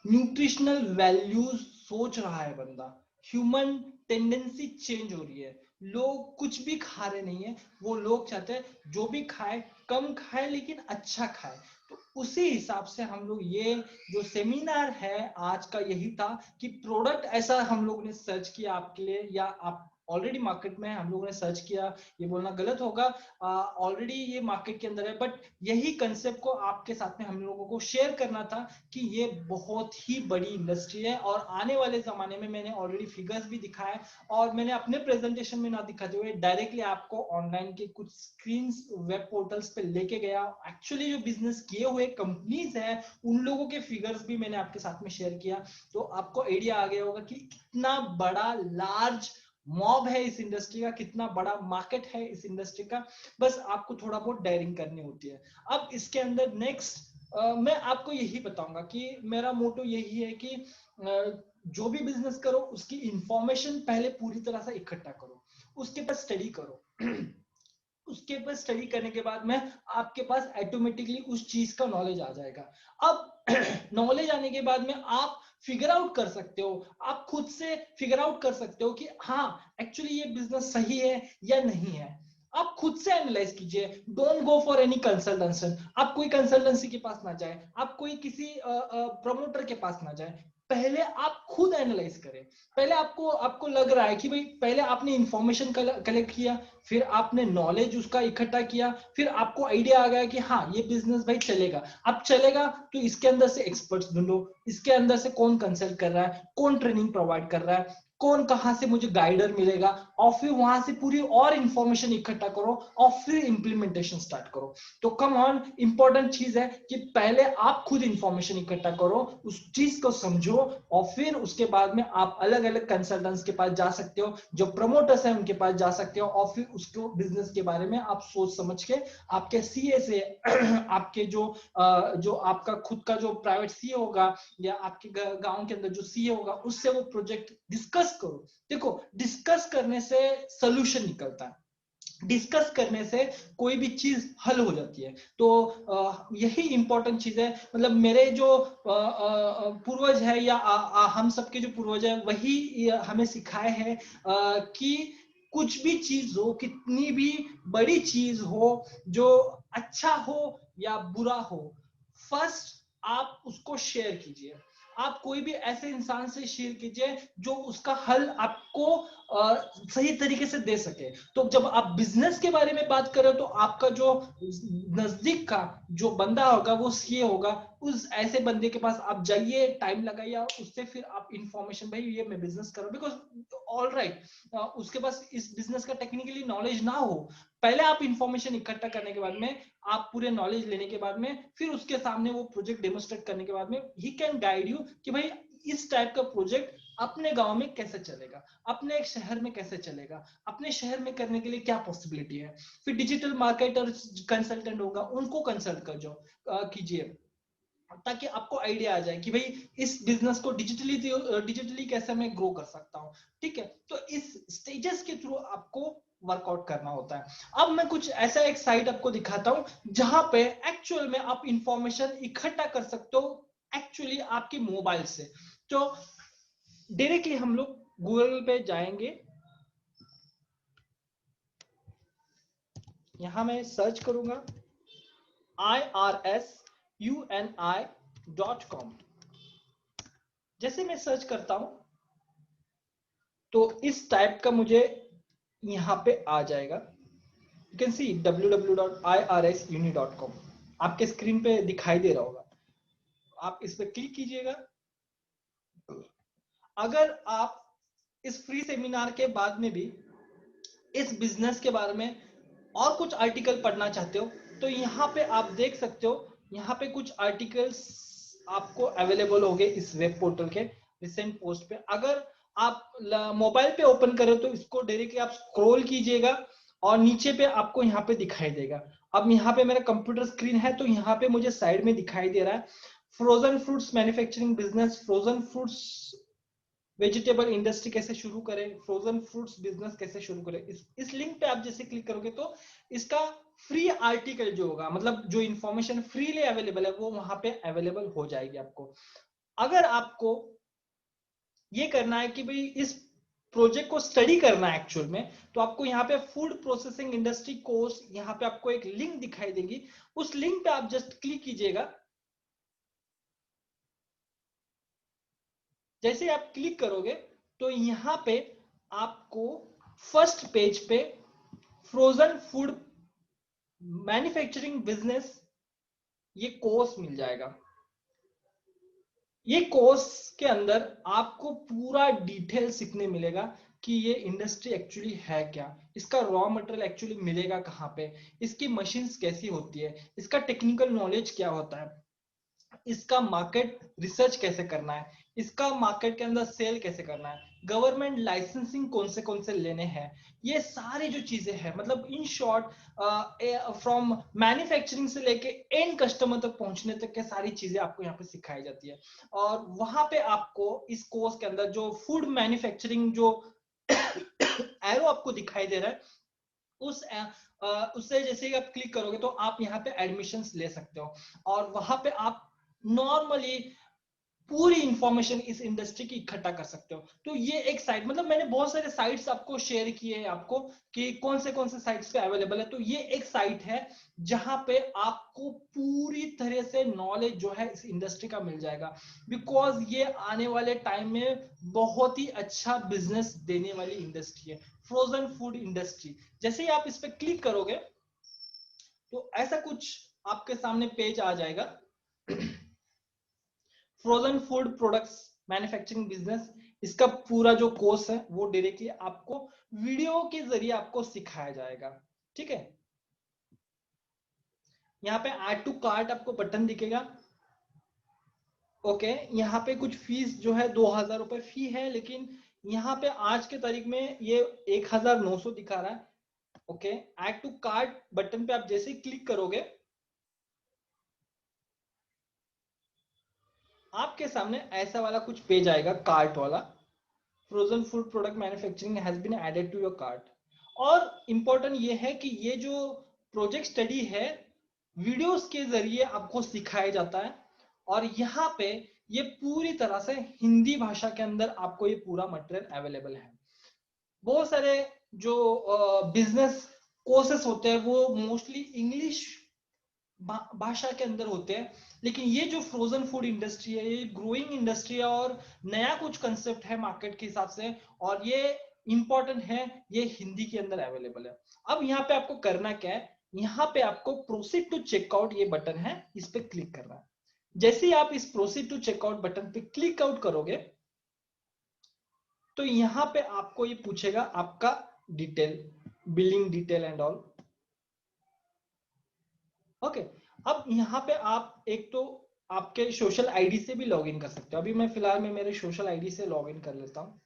न्यूट्रिशनल वैल्यूज सोच रहा है बंदा, ह्यूमन टेंडेंसी चेंज हो रही है। लोग कुछ भी खा रहे नहीं है, वो लोग चाहते हैं जो भी खाए कम खाए लेकिन अच्छा खाए। तो उसी हिसाब से हम लोग ये जो सेमिनार है आज का यही था कि प्रोडक्ट ऐसा हम लोग ने सर्च किया आपके लिए, या आप ऑलरेडी मार्केट में हम लोगों ने सर्च किया, ये बोलना गलत होगा, ऑलरेडी ये मार्केट के अंदर है, बट यही कंसेप्ट को आपके साथ में हम लोगों को शेयर करना था कि ये बहुत ही बड़ी इंडस्ट्री है। और आने वाले जमाने में मैंने ऑलरेडी फिगर्स भी दिखाए और मैंने अपने प्रेजेंटेशन में ना दिखाते हुए डायरेक्टली आपको ऑनलाइन के कुछ स्क्रीन्स वेब पोर्टल्स पे लेके गया, एक्चुअली जो बिजनेस किए हुए कंपनीज है उन लोगों के फिगर्स भी मैंने आपके साथ में शेयर किया। तो आपको आइडिया आ गया होगा कि कितना बड़ा लार्ज मॉब है इस इंडस्ट्री का, कितना बड़ा मार्केट है इस इंडस्ट्री का। बस आपको थोड़ा बहुत डायरिंग करनी होती है। अब इसके अंदर नेक्स्ट मैं आपको यही बताऊंगा कि मेरा मोटो यही है कि जो भी बिजनेस करो उसकी इंफॉर्मेशन पहले पूरी तरह से इकट्ठा करो, उसके बाद स्टडी करो। उसके बाद स्टडी करने के बाद में आपके पास ऑटोमेटिकली उस चीज का नॉलेज आ जाएगा। अब नॉलेज आने के बाद में आप फिगर आउट कर सकते हो, आप खुद से फिगर आउट कर सकते हो कि हाँ एक्चुअली ये बिजनेस सही है या नहीं है। आप खुद से एनालाइज कीजिए, don't go for any consultancy. आप कोई कंसल्टेंसी के पास ना जाए, आप कोई किसी प्रमोटर के पास ना जाए, पहले आप खुद एनालाइज करें। पहले आपको आपको लग रहा है कि भाई पहले आपने इंफॉर्मेशन कलेक्ट किया, फिर आपने नॉलेज उसका इकट्ठा किया, फिर आपको आइडिया आ गया कि हाँ ये बिजनेस भाई चलेगा। अब चलेगा तो इसके अंदर से एक्सपर्ट्स ढूंढो, इसके अंदर से कौन कंसल्ट कर रहा है, कौन ट्रेनिंग प्रोवाइड कर रहा है, कौन कहां से मुझे गाइडर मिलेगा, और फिर वहां से पूरी और इंफॉर्मेशन इकट्ठा करो और फिर इंप्लीमेंटेशन स्टार्ट करो। तो कम ऑन, इंपॉर्टेंट चीज है कि पहले आप खुद इंफॉर्मेशन इकट्ठा करो, उस चीज को समझो, और फिर उसके बाद में आप अलग अलग कंसल्टेंट्स के पास जा सकते हो, जो प्रमोटर्स हैं उनके पास जा सकते हो, और फिर उसको बिजनेस के बारे में आप सोच समझ के आपके सीए से आपके जो आपका खुद का जो प्राइवेट सीए होगा या आपके गांव के अंदर जो सीए होगा उससे वो प्रोजेक्ट डिस्कस करो। देखो डिस्कस करने से सोल्यूशन निकलता है, डिस्कस करने से कोई भी चीज हल हो जाती है। तो यही इंपॉर्टेंट चीज है। मतलब मेरे जो पूर्वज है या हम सबके जो पूर्वज है वही हमें सिखाए हैं कि कुछ भी चीज हो, कितनी भी बड़ी चीज हो, जो अच्छा हो या बुरा हो, फर्स्ट आप उसको शेयर कीजिए। आप कोई भी ऐसे इंसान से शेयर कीजिए जो उसका हल आपको सही तरीके से दे सके। तो जब आप बिजनेस के बारे में बात करें तो आपका जो नजदीक का जो बंदा होगा वो सीए होगा, उस ऐसे बंदे के पास आप जाइए, टाइम लगाइए, उससे फिर आप इंफॉर्मेशन, भाई ये मैं बिजनेस कर रहा हूं, बिकॉज ऑल राइट उसके पास इस बिजनेस का टेक्निकली नॉलेज ना हो, पहले आप इंफॉर्मेशन इकट्ठा करने के बाद में, आप पूरे नॉलेज लेने के बाद में, फिर उसके सामने वो प्रोजेक्ट डेमोस्ट्रेट करने के बाद में ही कैन गाइड यू कि भाई इस टाइप का प्रोजेक्ट अपने गांव में कैसे चलेगा, अपने एक शहर में कैसे चलेगा, अपने शहर में करने के लिए क्या पॉसिबिलिटी है। फिर डिजिटल मार्केटर कंसल्टेंट होगा, उनको कंसल्ट कर जाओ कीजिए, ताकि आपको आइडिया आ जाए कि भाई इस बिजनेस को डिजिटली कैसे मैं ग्रो कर सकता हूँ। ठीक है, तो इस स्टेजेस के थ्रू आपको वर्कआउट करना होता है। अब मैं कुछ ऐसा एक साइट आपको दिखाता हूं जहां पे एक्चुअल में आप इंफॉर्मेशन इकट्ठा कर सकते हो एक्चुअली आपके मोबाइल से। तो डायरेक्टली हम लोग गूगल पे जाएंगे, यहां मैं सर्च करूंगा irsuni.com। जैसे मैं सर्च करता हूं तो इस टाइप का मुझे यहां पे आ जाएगा। यू कैन सी www.irsuni.com आपके स्क्रीन पे दिखाई दे रहा होगा। आप इस पे क्लिक कीजिएगा। अगर आप इस फ्री सेमिनार के बाद में भी इस बिजनेस के बारे में और कुछ आर्टिकल पढ़ना चाहते हो तो यहाँ पे आप देख सकते हो, यहाँ पे कुछ आर्टिकल्स आपको अवेलेबल होंगे इस वेब पोर्टल के रिसेंट पोस्ट पे। अगर आप मोबाइल पे ओपन करें तो इसको डायरेक्टली आप स्क्रॉल कीजिएगा और नीचे पे आपको यहाँ पे दिखाई देगा। अब यहाँ पे मेरा कंप्यूटर स्क्रीन है तो यहाँ पे मुझे साइड में दिखाई दे रहा है frozen fruits manufacturing business, frozen fruits vegetable industry कैसे शुरू करें, फ्रोजन फ्रूट्स बिजनेस कैसे शुरू करें। इस लिंक पे आप जैसे क्लिक करोगे तो इसका फ्री आर्टिकल जो होगा, मतलब जो इंफॉर्मेशन फ्रीली अवेलेबल है वो वहां पे अवेलेबल हो जाएगी आपको। अगर आपको ये करना है कि भाई इस प्रोजेक्ट को स्टडी करना है एक्चुअल में, तो आपको यहाँ पे फूड प्रोसेसिंग इंडस्ट्री कोर्स, यहाँ पे आपको एक लिंक दिखाई देगी, उस लिंक पे आप जस्ट क्लिक कीजिएगा। जैसे आप क्लिक करोगे तो यहां पे आपको फर्स्ट पेज पे फ्रोजन फूड मैन्युफैक्चरिंग बिजनेस ये कोर्स मिल जाएगा। ये कोर्स के अंदर आपको पूरा डिटेल सीखने मिलेगा कि ये इंडस्ट्री एक्चुअली है क्या, इसका रॉ मटेरियल एक्चुअली मिलेगा कहाँ पे, इसकी मशीन्स कैसी होती है, इसका टेक्निकल नॉलेज क्या होता है, इसका मार्केट रिसर्च कैसे करना है, इसका मार्केट के अंदर सेल कैसे करना है, गवर्नमेंट लाइसेंसिंग कौन से लेने हैं, ये सारी जो चीजें हैं, मतलब इन शॉर्ट फ्रॉम मैन्युफैक्चरिंग से लेके एंड कस्टमर तक पहुंचने तक के सारी चीजें आपको यहाँ पे सिखाई जाती है। और वहां पे आपको इस कोर्स के अंदर जो फूड मैन्युफैक्चरिंग जो एरो आपको दिखाई दे रहा है, उससे जैसे ही आप क्लिक करोगे तो आप यहाँ पे एडमिशंस ले सकते हो, और वहां पे आप नॉर्मली पूरी इंफॉर्मेशन इस इंडस्ट्री की इकट्ठा कर सकते हो। तो ये एक साइट, मतलब मैंने बहुत सारे साइट्स आपको शेयर किए हैं आपको कि कौन से साइट्स पे अवेलेबल है, तो ये एक साइट है जहां पे आपको पूरी तरह से नॉलेज जो है इस इंडस्ट्री का मिल जाएगा, बिकॉज ये आने वाले टाइम में बहुत ही अच्छा बिजनेस देने वाली इंडस्ट्री है, फ्रोजन फूड इंडस्ट्री। जैसे ही आप इस पे क्लिक करोगे तो ऐसा कुछ आपके सामने पेज आ जाएगा। Frozen food products manufacturing business, इसका पूरा जो कोर्स है वो डायरेक्टली आपको वीडियो के जरिए आपको सिखाया जाएगा। ठीक है, यहाँ पे ऐड टू कार्ट आपको बटन दिखेगा। ओके, यहाँ पे कुछ फीस जो है 2000 रुपए फी है, लेकिन यहाँ पे आज के तारीख में ये 1900 दिखा रहा है। Okay, add to cart button पे आप जैसे ही क्लिक करोगे आपके सामने ऐसा वाला कुछ पेज आएगा, कार्ट वाला। Frozen food product manufacturing has been added to your cart. और इंपॉर्टेंट ये है कि ये जो प्रोजेक्ट स्टडी है वीडियोस के जरिए आपको सिखाया जाता है, और यहाँ पे ये पूरी तरह से हिंदी भाषा के अंदर आपको ये पूरा मटेरियल अवेलेबल है। बहुत सारे जो बिजनेस कोर्सेस होते हैं वो मोस्टली इंग्लिश भाषा के अंदर होते हैं, लेकिन ये जो फ्रोजन फूड इंडस्ट्री है ये ग्रोइंग इंडस्ट्री है, और नया कुछ कंसेप्ट है मार्केट के हिसाब से, और ये इंपॉर्टेंट है, ये हिंदी के अंदर अवेलेबल है। अब यहाँ पे आपको करना क्या है, यहाँ पे आपको प्रोसीड टू चेकआउट ये बटन है, इस पे क्लिक करना है। जैसे ही आप इस प्रोसीड टू चेकआउट बटन पे क्लिक आउट करोगे तो यहाँ पे आपको ये पूछेगा आपका detail, billing detail and all. Okay, अब यहाँ पे आप एक तो आपके सोशल आईडी से भी लॉगिन कर सकते हो। अभी मैं फिलहाल में मेरे सोशल आईडी से लॉगिन कर लेता हूँ।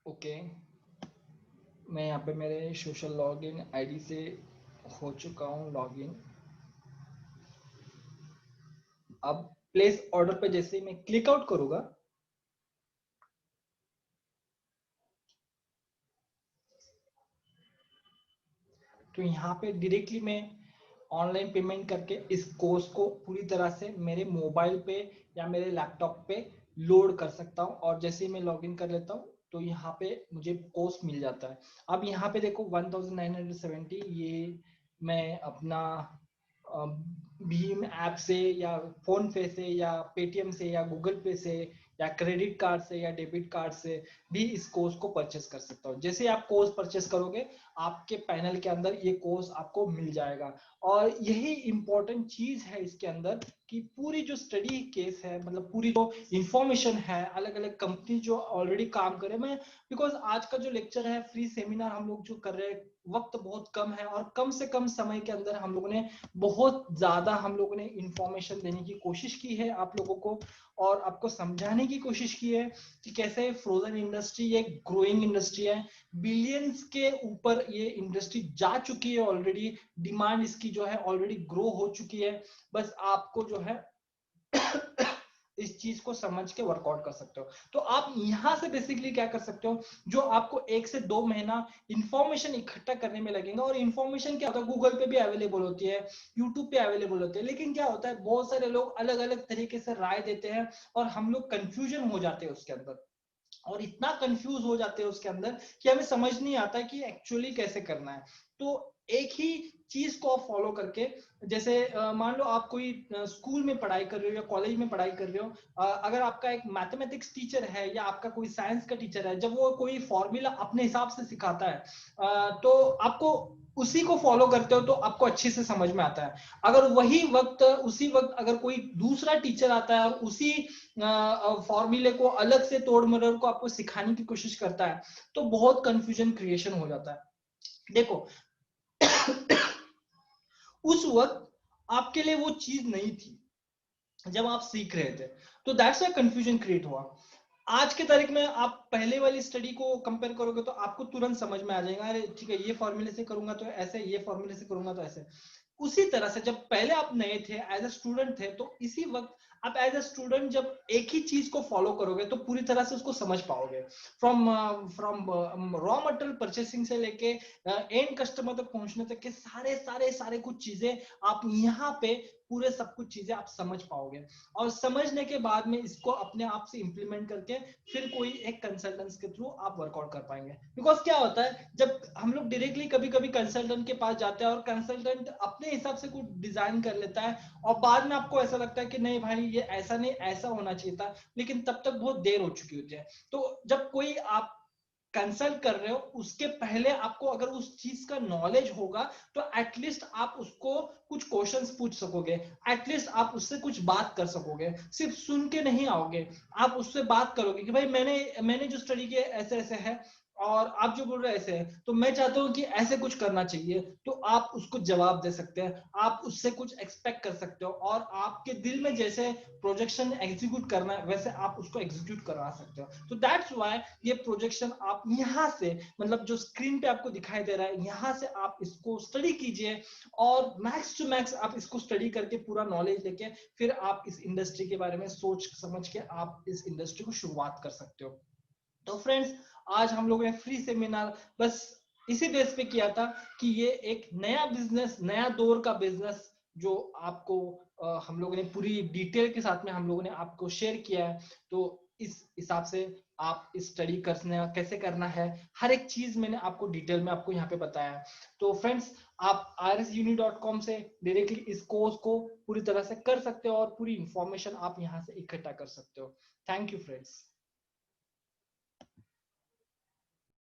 ओके, मैं यहाँ पे मेरे सोशल लॉगिन आईडी से हो चुका हूँ लॉगिन। अब प्लेस ऑर्डर पे जैसे ही मैं क्लिक आउट करूंगा तो यहाँ पे डायरेक्टली मैं ऑनलाइन पेमेंट करके इस कोर्स को पूरी तरह से मेरे मोबाइल पे या मेरे लैपटॉप पे लोड कर सकता हूँ, और जैसे ही मैं लॉगिन कर लेता हूँ तो यहाँ पे मुझे कोर्स मिल जाता है। अब यहाँ पे देखो 1970, ये मैं अपना भीम ऐप से या फोन पे से या पेटीएम से या गूगल पे से या क्रेडिट कार्ड से या डेबिट कार्ड से भी इस कोर्स को परचेस कर सकता हूँ। जैसे आप कोर्स परचेस करोगे आपके पैनल के अंदर ये कोर्स आपको मिल जाएगा। और यही इंपॉर्टेंट चीज है इसके अंदर कि पूरी जो स्टडी केस है, मतलब पूरी जो इंफॉर्मेशन है, अलग अलग कंपनी जो ऑलरेडी काम करे, मैं बिकॉज आज का जो लेक्चर है फ्री सेमिनार हम लोग जो कर रहे हैं, वक्त बहुत कम है और कम से कम समय के अंदर हम लोगों ने बहुत ज्यादा हम लोगों ने इंफॉर्मेशन देने की कोशिश की है आप लोगों को, और आपको समझाने की कोशिश की है कि कैसे फ्रोजन इंडस्ट्री एक ग्रोइंग इंडस्ट्री है, बिलियंस के ऊपर ये इंडस्ट्री जा चुकी है ऑलरेडी, डिमांड इसकी जो है ऑलरेडी ग्रो हो चुकी है। बस आपको जो है इस चीज को समझ के वर्कआउट कर सकते हो। तो आप यहां से बेसिकली क्या कर सकते हो, जो आपको 1 से 2 महीना इंफॉर्मेशन इकट्ठा करने में लगेगा, और इंफॉर्मेशन क्या होता है गूगल पे भी अवेलेबल होती है, यूट्यूब पे अवेलेबल होती है, लेकिन क्या होता है बहुत सारे लोग अलग अलग तरीके से राय देते हैं और हम लोग कंफ्यूजन हो जाते हैं उसके अंदर, और इतना कंफ्यूज हो जाते हैं उसके अंदर कि हमें समझ नहीं आता कि एक्चुअली कैसे करना है। तो एक ही चीज को आप फॉलो करके, जैसे मान लो आप कोई स्कूल में पढ़ाई कर रहे हो या कॉलेज में पढ़ाई कर रहे हो, अगर आपका एक मैथमेटिक्स टीचर है या आपका कोई साइंस का टीचर है, जब वो कोई फॉर्मूला अपने हिसाब से सिखाता है तो आपको उसी को फॉलो करते हो तो आपको अच्छे से समझ में आता है। अगर वही वक्त उसी वक्त अगर कोई दूसरा टीचर आता है और उसी फॉर्मूले को अलग से तोड़ मरोड़ को आपको सिखाने की कोशिश करता है तो बहुत कंफ्यूजन क्रिएशन हो जाता है। देखो उस वक्त आपके लिए वो चीज नहीं थी जब आप सीख रहे थे, तो दैट्स व्हाई कंफ्यूजन क्रिएट हुआ। आज के तारीख में आप पहले वाली स्टडी को कंपेयर करोगे तो आपको तुरंत समझ में आ जाएगा, अरे ठीक है ये फॉर्मूले से करूंगा तो ऐसे, ये फॉर्मूले से करूंगा तो ऐसे। उसी तरह से जब पहले आप नए थे एज अ स्टूडेंट थे तो इसी वक्त आप एज अ स्टूडेंट जब एक ही चीज को फॉलो करोगे तो पूरी तरह से उसको समझ पाओगे। From from raw material purchasing से लेके एंड कस्टमर तक पहुंचने तक के सारे सारे सारे कुछ चीजें आप यहाँ पे पूरे सब कुछ चीजें आप समझ पाओगे। और समझने के बाद में इसको अपने आप से इंप्लीमेंट करके फिर कोई एक कंसल्टेंट के थ्रू आप वर्कआउट कर पाएंगे। बिकॉज क्या होता है जब हम लोग डायरेक्टली कभी कभी कंसल्टेंट के पास जाते हैं और कंसल्टेंट अपने हिसाब से कुछ डिजाइन कर लेता है और बाद में आपको ऐसा लगता है कि नहीं भाई ये ऐसा नहीं ऐसा होना चाहिए था, लेकिन तब तक बहुत देर हो चुकी होती है। तो जब कोई आप कंसल्ट कर रहे हो उसके पहले आपको अगर उस चीज का नॉलेज होगा तो एटलीस्ट आप उसको कुछ क्वेश्चंस पूछ सकोगे, एटलीस्ट आप उससे कुछ बात कर सकोगे। सिर्फ सुन के नहीं आओगे, आप उससे बात करोगे कि भाई मैंने मैंने जो स्टडी किया ऐसे ऐसे है और आप जो बोल रहे हैं ऐसे है, तो मैं चाहता हूं कि ऐसे कुछ करना चाहिए। तो आप उसको जवाब दे सकते हैं, आप उससे कुछ एक्सपेक्ट कर सकते हो और आपके दिल में जैसे प्रोजेक्शन एग्जीक्यूट करना है वैसे आप उसको एग्जीक्यूट करवा सकते हो। तो दैट्स व्हाई ये प्रोजेक्शन आप यहाँ से मतलब जो स्क्रीन पे आपको दिखाई दे रहा है यहाँ से आप इसको स्टडी कीजिए और मैक्स टू मैक्स आप इसको स्टडी करके पूरा नॉलेज लेके फिर आप इस इंडस्ट्री के बारे में सोच समझ के आप इस इंडस्ट्री को शुरुआत कर सकते हो। तो फ्रेंड्स आज हम लोगों ने फ्री सेमिनार बस इसी बेस पे किया था कि ये एक नया बिजनेस, नया दौर का बिजनेस जो आपको हम लोगों ने पूरी डिटेल के साथ में हम लोगों ने आपको शेयर किया है। तो इस हिसाब से आप स्टडी करना कैसे करना है हर एक चीज मैंने आपको डिटेल में आपको यहाँ पे बताया है। तो फ्रेंड्स आप rsuni.com से डायरेक्टली इस कोर्स को पूरी तरह से कर सकते हो और पूरी इंफॉर्मेशन आप यहाँ से इकट्ठा कर सकते हो। Thank you friends.